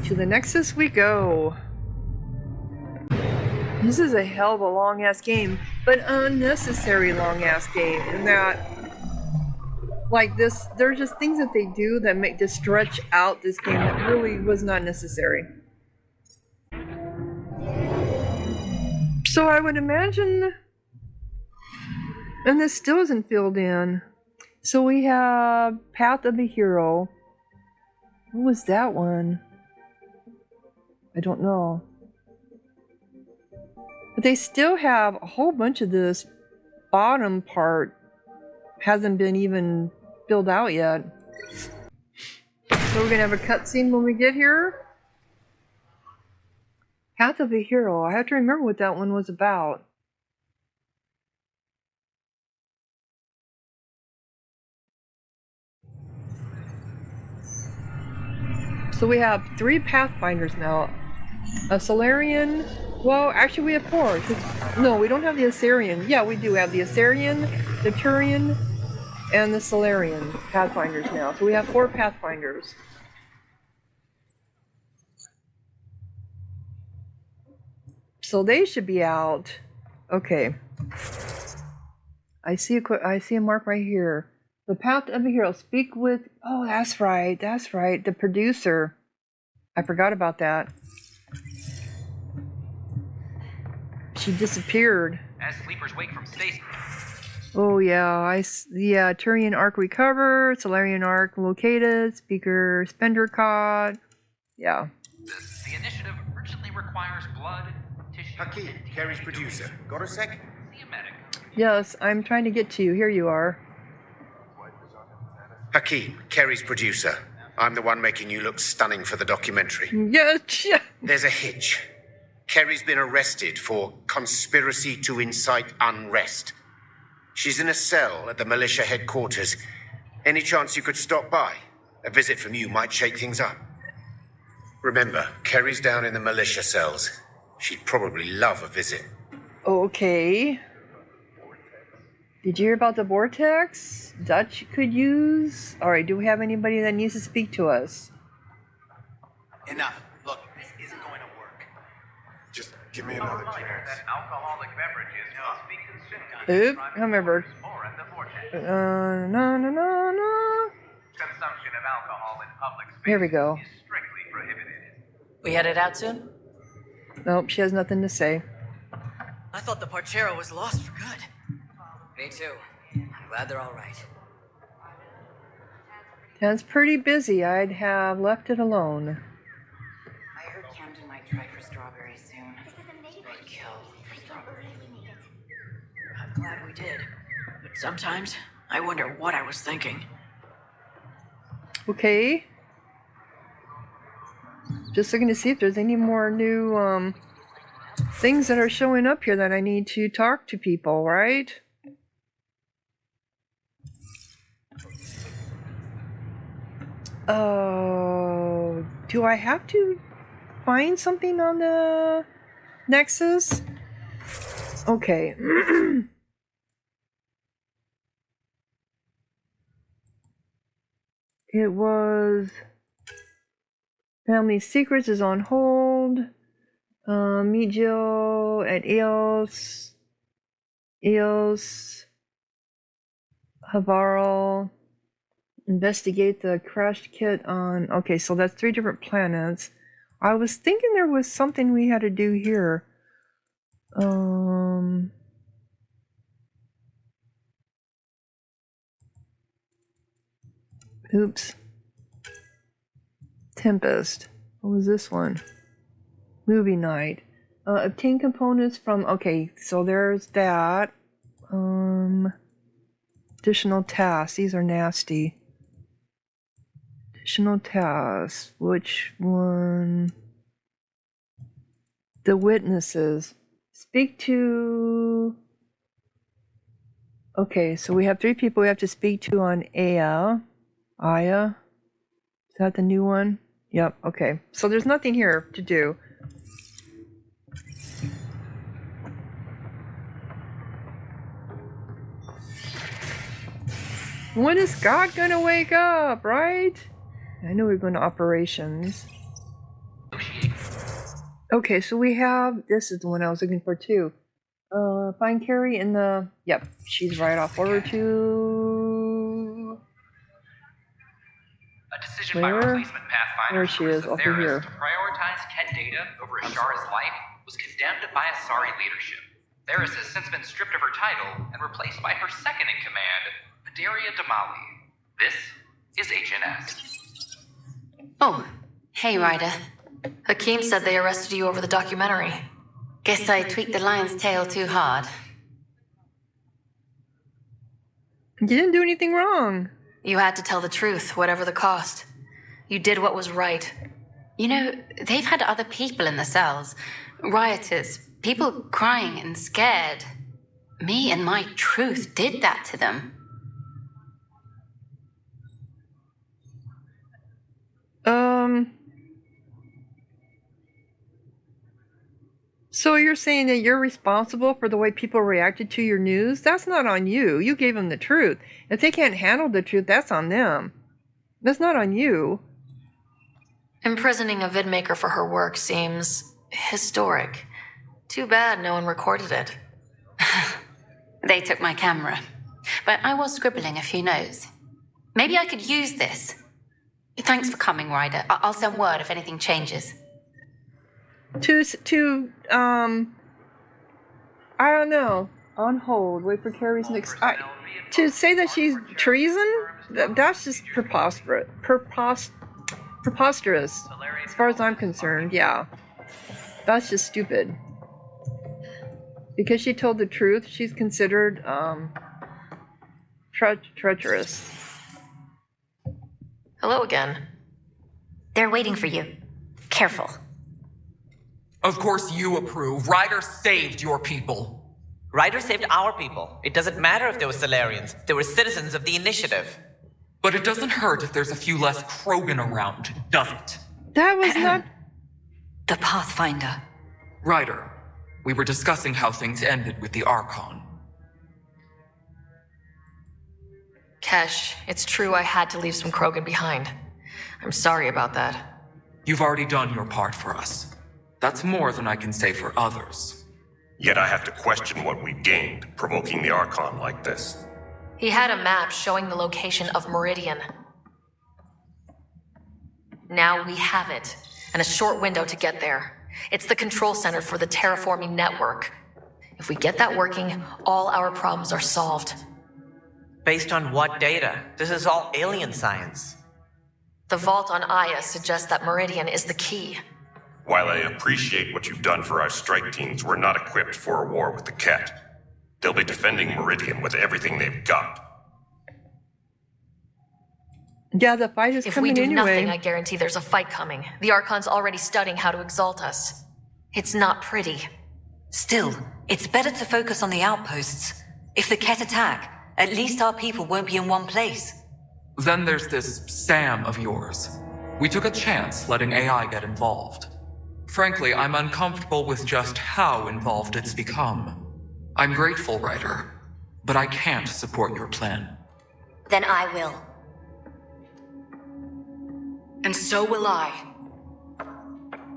To the Nexus we go. This is a hell of a long-ass game, but unnecessary long-ass game in that, like this, there's just things that they do that make to stretch out this game that really was not necessary. So I would imagine, and this still isn't filled in. So we have Path of a Hero. What was that one? I don't know. But they still have a whole bunch of this bottom part hasn't been even filled out yet. So we're gonna have a cutscene when we get here. Path of a Hero. I have to remember what that one was about. So we have 3 Pathfinders now. A Solarian. Well, actually we have 4. No, we don't have the Assyrian. Yeah, we do have the Assyrian, the Turian, and the Solarian Pathfinders now. So we have 4 Pathfinders. So they should be out. Okay. I see a mark right here. The Path of a Hero. Speak with... Oh, that's right. That's right. The producer. I forgot about that. She disappeared. As sleepers wake from space. Oh yeah, Turian Arc recovered, Solarian Arc located, Speaker Spender caught. Yeah. The initiative urgently requires blood, tissue. Hakeem, Carrie's producer. Got a sec? See a medic. Yes, I'm trying to get to you. Here you are. Hakeem, Carrie's producer. I'm the one making you look stunning for the documentary. Yes. There's a hitch. Kerry's been arrested for conspiracy to incite unrest. She's in a cell at the militia headquarters. Any chance you could stop by? A visit from you might shake things up. Remember, Kerry's down in the militia cells. She'd probably love a visit. Okay. Did you hear about the vortex? Dutch could use? Alright, do we have anybody that needs to speak to us? Enough. Look, this isn't going to work. Just give me another chance. That alcoholic beverages must be consumed. Oop, I remembered. No. Consumption of alcohol in public space Here we go. is strictly prohibited. We headed out soon? Nope, she has nothing to say. I thought the Parchero was lost for good. Me too. I'm glad they're all right. That's pretty busy. I'd have left it alone. I heard Camden might try for strawberries soon. I'd kill for strawberries. Glad we did. But sometimes I wonder what I was thinking. Okay. Just looking to see if there's any more new things that are showing up here that I need to talk to people, right? Oh, do I have to find something on the Nexus? Okay. It was Family Secrets is on hold. Meet Jill at EOS. Havarl. Investigate the crashed kit on... Okay, so that's 3 different planets. I was thinking there was something we had to do here. Oops. Tempest. What was this one? Movie night. Obtain components from... Okay, so there's that. Additional tasks. These are nasty. Additional tasks. Which one? The witnesses. Speak to... Okay, so we have 3 people we have to speak to on Aya. Is that the new one? Yep, okay. So there's nothing here to do. When is Scott gonna wake up, right? I know we're going to operations. Okay, so we have... This is the one I was looking for too. Find Carrie in the... Yep, she's right off over to... A decision by replacement Pathfinder There she is, over here. to prioritize Ket data over Ashara's life was condemned by Asari leadership. Theris has since been stripped of her title and replaced by her second in command, Vidaria Damali. This is HNS. Oh, hey, Ryder. Hakeem said they arrested you over the documentary. Guess I tweaked the lion's tail too hard. You didn't do anything wrong. You had to tell the truth, whatever the cost. You did what was right. You know, they've had other people in the cells. Rioters, people crying and scared. Me and my truth did that to them. So you're saying that you're responsible for the way people reacted to your news? That's not on you. You gave them the truth. If they can't handle the truth, that's on them. That's not on you. Imprisoning a vidmaker for her work seems historic. Too bad no one recorded it. They took my camera, but I was scribbling a few notes. Maybe I could use this. Thanks for coming, Ryder. I'll send word if anything changes. I don't know. On hold. Wait for Carrie's next... to say that she's treason? That's just preposterous. Preposterous. As far as I'm concerned, yeah. That's just stupid. Because she told the truth, she's considered, treacherous. Hello again. They're waiting for you. Careful. Of course you approve. Ryder saved your people. Ryder saved our people. It doesn't matter if they were Solarians. They were citizens of the Initiative. But it doesn't hurt if there's a few less Krogan around, does it? That was not... The Pathfinder. Ryder, we were discussing how things ended with the Archon. Kesh, it's true I had to leave some Krogan behind. I'm sorry about that. You've already done your part for us. That's more than I can say for others. Yet I have to question what we've gained, provoking the Archon like this. He had a map showing the location of Meridian. Now we have it, and a short window to get there. It's the control center for the terraforming network. If we get that working, all our problems are solved. Based on what data? This is all alien science. The vault on Aya suggests that Meridian is the key. While I appreciate what you've done for our strike teams, we're not equipped for a war with the Ket. They'll be defending Meridian with everything they've got. Yeah, the fight is If we coming do anyway. nothing, I guarantee there's a fight coming. The Archon's already studying how to exalt us. It's not pretty. Still, it's better to focus on the outposts. If the Ket attack, at least our people won't be in one place. Then there's this Sam of yours. We took a chance letting AI get involved. Frankly, I'm uncomfortable with just how involved it's become. I'm grateful, Ryder, but I can't support your plan. Then I will. And so will I.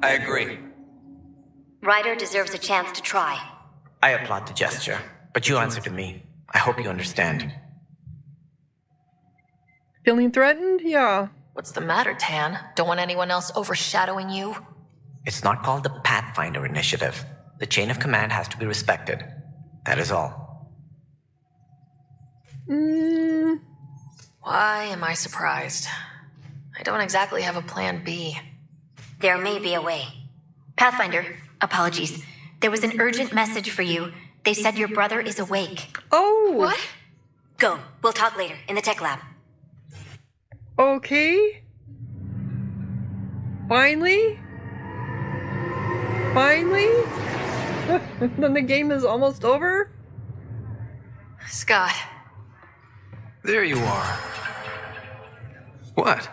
I agree. Ryder deserves a chance to try. I applaud the gesture, but you answer to me. I hope you understand. Feeling threatened? Yeah. What's the matter, Tan? Don't want anyone else overshadowing you? It's not called the Pathfinder Initiative. The chain of command has to be respected. That is all. Why am I surprised? I don't exactly have a plan B. There may be a way. Pathfinder, apologies. There was an urgent message for you. They said your brother is awake. Oh! What? Go. We'll talk later, in the tech lab. Okay. Finally? Then the game is almost over? Scott. There you are. What?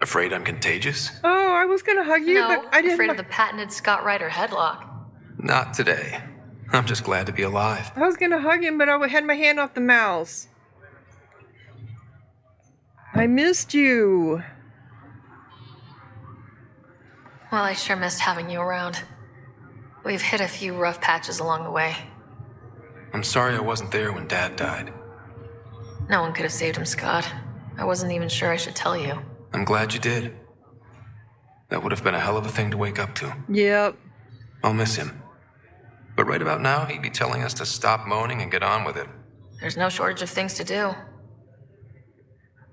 Afraid I'm contagious? Oh, I was gonna hug you, No, but I didn't. afraid of the patented Scott Ryder headlock. Not today. I'm just glad to be alive. I was gonna hug him, but I had my hand off the mouse. I missed you. Well, I sure missed having you around. We've hit a few rough patches along the way. I'm sorry I wasn't there when Dad died. No one could have saved him, Scott. I wasn't even sure I should tell you. I'm glad you did. That would have been a hell of a thing to wake up to. Yep. I'll miss him. But right about now, he'd be telling us to stop moaning and get on with it. There's no shortage of things to do.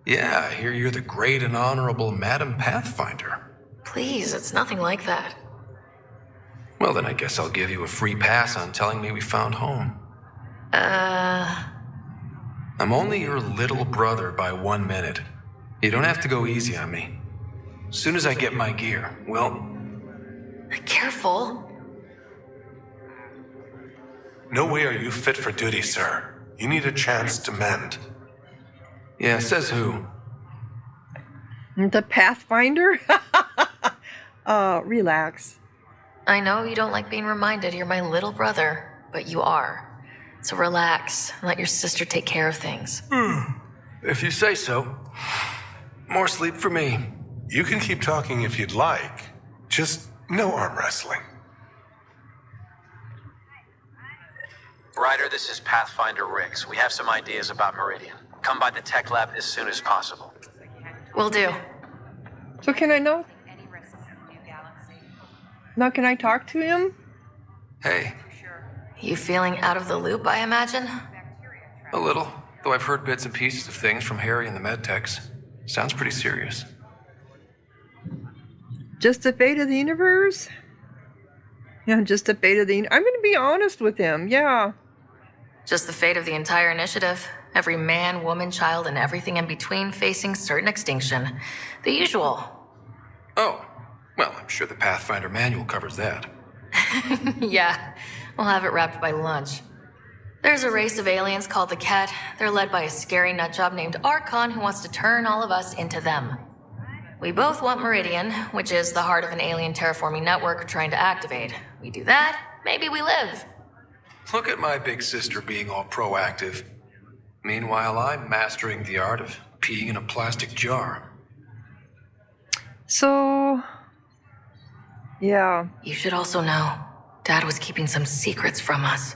Yeah, I hear you're the great and honorable Madam Pathfinder. Please, it's nothing like that. Well, then I guess I'll give you a free pass on telling me we found home. I'm only your little brother by 1 minute. You don't have to go easy on me. As soon as I get my gear, well... Careful. No way are you fit for duty, sir. You need a chance to mend. Yeah, says who? The Pathfinder? Relax. I know you don't like being reminded you're my little brother, but you are. So relax and let your sister take care of things. If you say so. More sleep for me. You can keep talking if you'd like. Just no arm wrestling. Ryder, this is Pathfinder Rix. We have some ideas about Meridian. Come by the tech lab as soon as possible. Will do. So can I know? Now can I talk to him? Hey. You feeling out of the loop, I imagine? A little. Though I've heard bits and pieces of things from Harry and the medtechs. Sounds pretty serious. Just the fate of the universe? Yeah, just the fate of the... I'm gonna be honest with him, yeah. Just the fate of the entire initiative. Every man, woman, child, and everything in between facing certain extinction. The usual. Oh. Well, I'm sure the Pathfinder manual covers that. Yeah, we'll have it wrapped by lunch. There's a race of aliens called the Ket. They're led by a scary nutjob named Archon who wants to turn all of us into them. We both want Meridian, which is the heart of an alien terraforming network we're trying to activate. We do that, maybe we live. Look at my big sister being all proactive. Meanwhile, I'm mastering the art of peeing in a plastic jar. So... yeah. You should also know, Dad was keeping some secrets from us.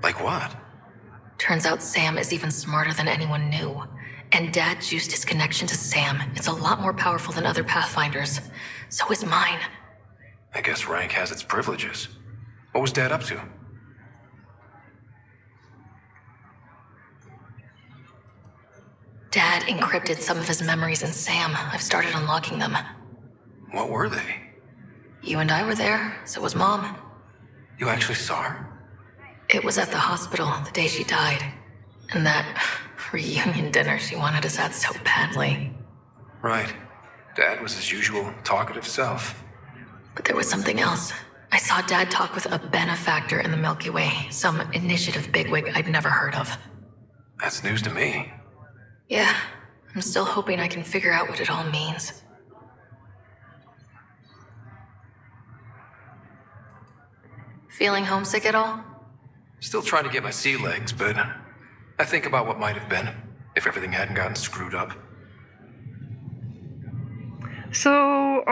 Like what? Turns out Sam is even smarter than anyone knew. And Dad juiced his connection to Sam. It's a lot more powerful than other Pathfinders. So is mine. I guess rank has its privileges. What was Dad up to? Dad encrypted some of his memories in Sam. I've started unlocking them. What were they? You and I were there, so was Mom. You actually saw her? It was at the hospital the day she died. And that reunion dinner she wanted us at so badly. Right. Dad was his usual talkative self. But there was something else. I saw Dad talk with a benefactor in the Milky Way, some initiative bigwig I'd never heard of. That's news to me. Yeah, I'm still hoping I can figure out what it all means. Feeling homesick at all? Still trying to get my sea legs, but I think about what might have been if everything hadn't gotten screwed up. So,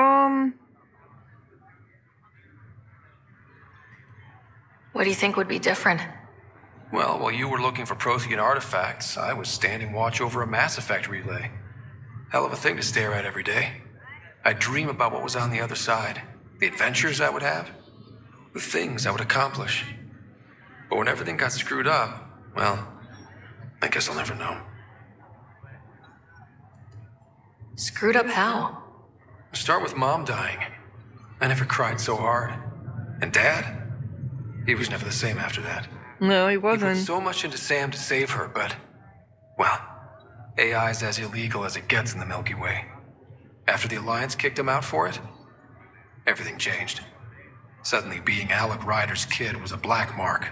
What do you think would be different? Well, while you were looking for Prothean artifacts, I was standing watch over a Mass Effect relay. Hell of a thing to stare at every day. I'd dream about what was on the other side, the adventures I would have, the things I would accomplish. But when everything got screwed up, well, I guess I'll never know. Screwed up how? Start with Mom dying. I never cried so hard. And Dad? He was never the same after that. no, he He wasn't. put so much into Sam to save her, but, well, AI's as illegal as it gets in the Milky Way. After the Alliance kicked him out for it, everything changed. Suddenly, being Alec Ryder's kid was a black mark.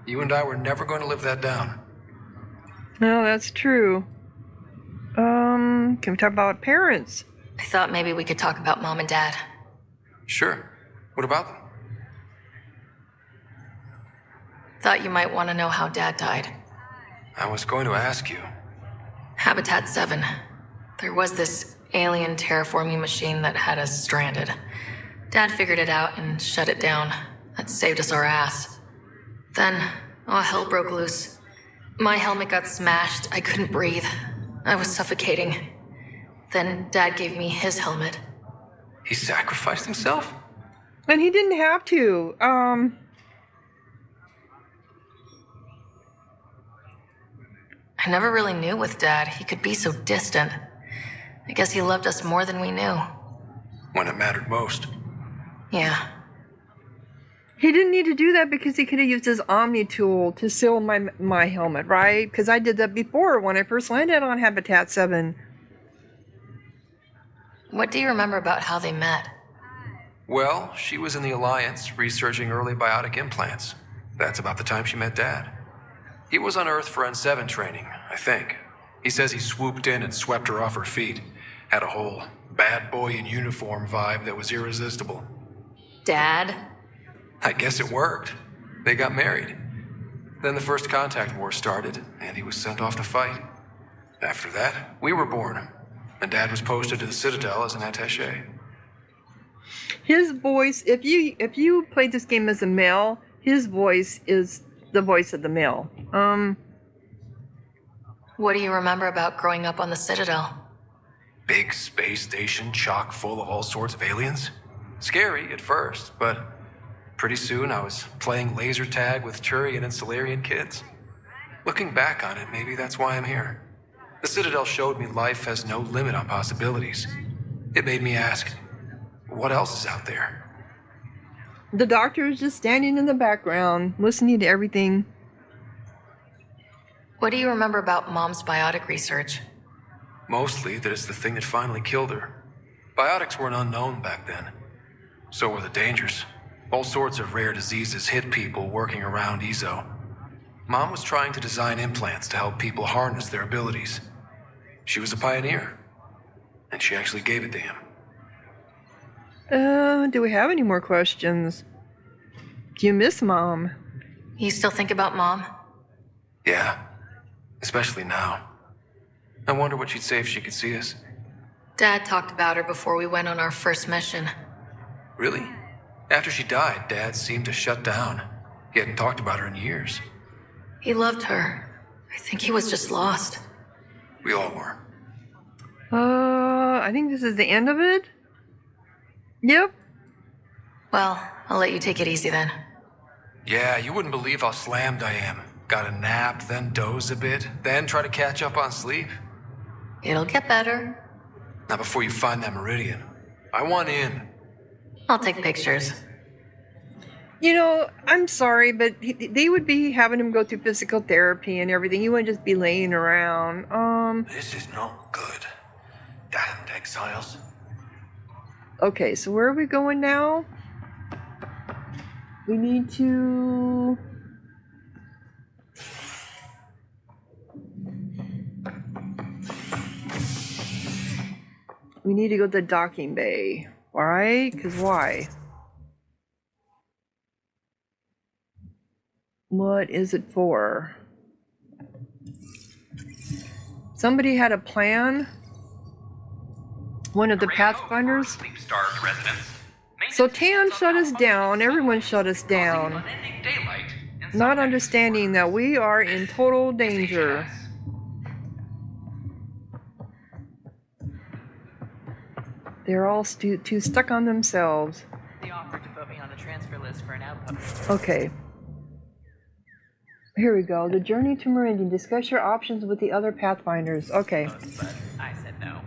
You and I were never going to live that down. No, that's true. Can we talk about parents? I thought maybe we could talk about Mom and Dad. Sure. What about them? Thought you might want to know how Dad died. I was going to ask you. Habitat 7. There was this alien terraforming machine that had us stranded. Dad figured it out and shut it down. That saved us our ass. Then, hell broke loose. My helmet got smashed. I couldn't breathe. I was suffocating. Then Dad gave me his helmet. He sacrificed himself? And he didn't have to. I never really knew with Dad. He could be so distant. I guess he loved us more than we knew. When it mattered most. Yeah. He didn't need to do that because he could have used his Omni tool to seal my helmet, right? Because I did that before when I first landed on Habitat 7. What do you remember about how they met? Well, she was in the Alliance researching early biotic implants. That's about the time she met Dad. He was on Earth for N7 training, I think. He says he swooped in and swept her off her feet. Had a whole bad boy in uniform vibe that was irresistible. Dad? I guess it worked. They got married. Then the First Contact War started, and he was sent off to fight. After that, we were born, and Dad was posted to the Citadel as an attaché. His voice, if you played this game as a male, his voice is the voice of the male. What do you remember about growing up on the Citadel? Big space station chock full of all sorts of aliens. Scary at first, but pretty soon I was playing laser tag with Turian and Solarian kids. Looking back on it, maybe that's why I'm here. The Citadel showed me life has no limit on possibilities. It made me ask, what else is out there? The doctor is just standing in the background, listening to everything. What do you remember about Mom's biotic research? Mostly that it's the thing that finally killed her. Biotics were an unknown back then. So were the dangers. All sorts of rare diseases hit people working around EZO. Mom was trying to design implants to help people harness their abilities. She was a pioneer. And she actually gave it to him. Do we have any more questions? Do you miss Mom? You still think about Mom? Yeah. Especially now. I wonder what she'd say if she could see us. Dad talked about her before we went on our first mission. Really? After she died, Dad seemed to shut down. He hadn't talked about her in years. He loved her. I think he was just lost. We all were. I think this is the end of it. Yep. Well, I'll let you take it easy then. Yeah, you wouldn't believe how slammed I am. Got a nap, then doze a bit, then try to catch up on sleep. It'll get better. Not before you find that Meridian. I want in. I'll take pictures. You know, I'm sorry, but they would be having him go through physical therapy and everything. He wouldn't just be laying around. This is not good. Damned exiles. Okay, so where are we going now? We need to... We need to go to the docking bay. Alright? Because why? What is it for? Somebody had a plan? One of the Pathfinders? So Tan shut us down, everyone shut us down. Not understanding that we are in total danger. They're all too stuck on themselves. They offered to put me on the transfer list for an outpost. Okay. Here we go. The journey to Meridian. Discuss your options with the other Pathfinders. Okay. But I said no.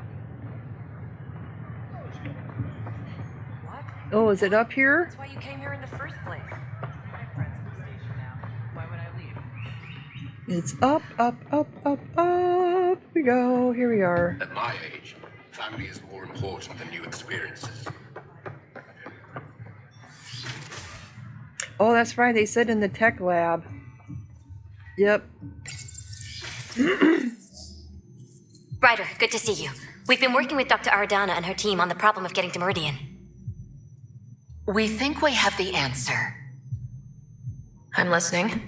Oh, is it up here? That's why you came here in the first place. My friends at the station now. Why would I leave? It's up, up, up, up, up. We go. Here we are. At my age, family is more important than new experiences. Oh, that's right. They said in the tech lab. Yep. Ryder, good to see you. We've been working with Dr. Aradana and her team on the problem of getting to Meridian. We think we have the answer. I'm listening.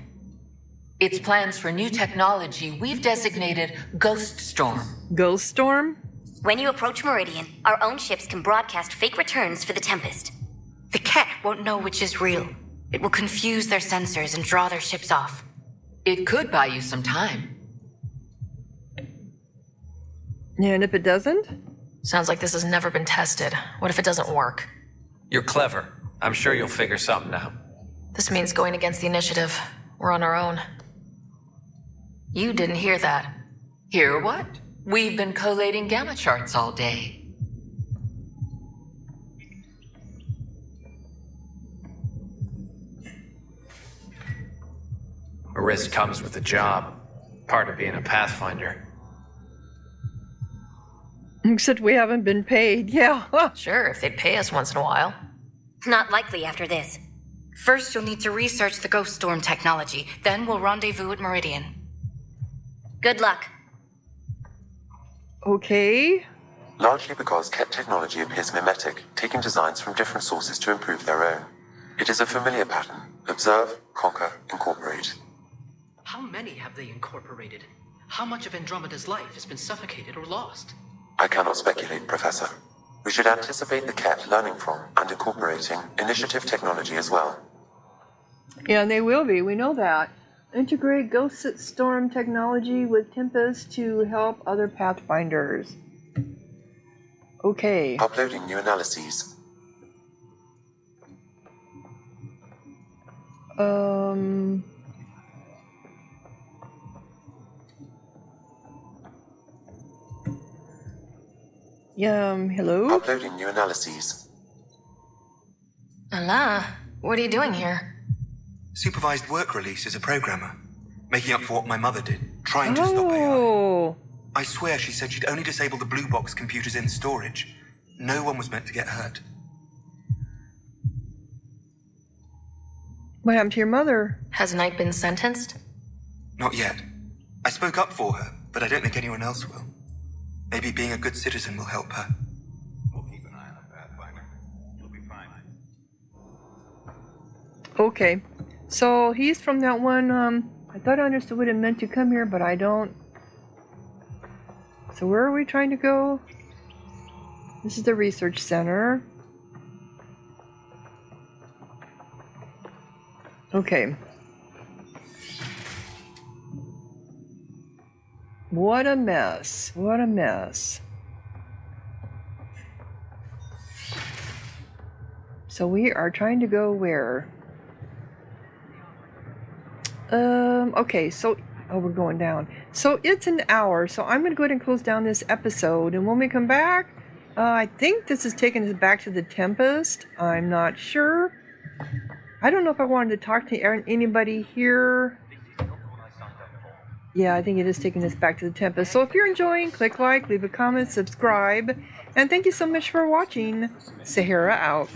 It's plans for new technology we've designated Ghost Storm. Ghost Storm? When you approach Meridian, our own ships can broadcast fake returns for the Tempest. The Ket won't know which is real. It will confuse their sensors and draw their ships off. It could buy you some time. And if it doesn't? Sounds like this has never been tested. What if it doesn't work? You're clever. I'm sure you'll figure something out. This means going against the initiative. We're on our own. You didn't hear that. Hear what? We've been collating gamma charts all day. A risk comes with the job. Part of being a Pathfinder. Except we haven't been paid, yeah. Sure, if they'd pay us once in a while. Not likely after this. First, you'll need to research the Ghost Storm technology. Then we'll rendezvous at Meridian. Good luck. Okay. Largely because Ket technology appears mimetic, taking designs from different sources to improve their own. It is a familiar pattern. Observe, conquer, incorporate. How many have they incorporated? How much of Andromeda's life has been suffocated or lost? I cannot speculate, Professor. We should anticipate the Ket learning from and incorporating initiative technology as well. Yeah, and they will be. We know that. Integrate Ghost Storm technology with Tempest to help other Pathfinders. Okay. Uploading new analyses. Hello? Uploading new analyses. Allah, what are you doing here? Supervised work release as a programmer. Making up for what my mother did. Trying to stop AI. I swear she said she'd only disable the blue box computers in storage. No one was meant to get hurt. What happened to your mother? Has Knight been sentenced? Not yet. I spoke up for her, but I don't think anyone else will. Maybe being a good citizen will help her. We'll keep an eye on the Pathfinder. You'll be fine. Okay. So he's from that one, I thought I understood what it meant to come here, but I don't. So where are we trying to go? This is the research center. Okay. What a mess. What a mess. So we are trying to go where? Okay, so, oh, we're going down. So it's an hour, so I'm going to go ahead and close down this episode. And when we come back, I think this is taking us back to the Tempest. I'm not sure. I don't know if I wanted to talk to anybody here. Yeah, I think it is taking us back to the Tempest. So if you're enjoying, click like, leave a comment, subscribe, and thank you so much for watching. Sahara out.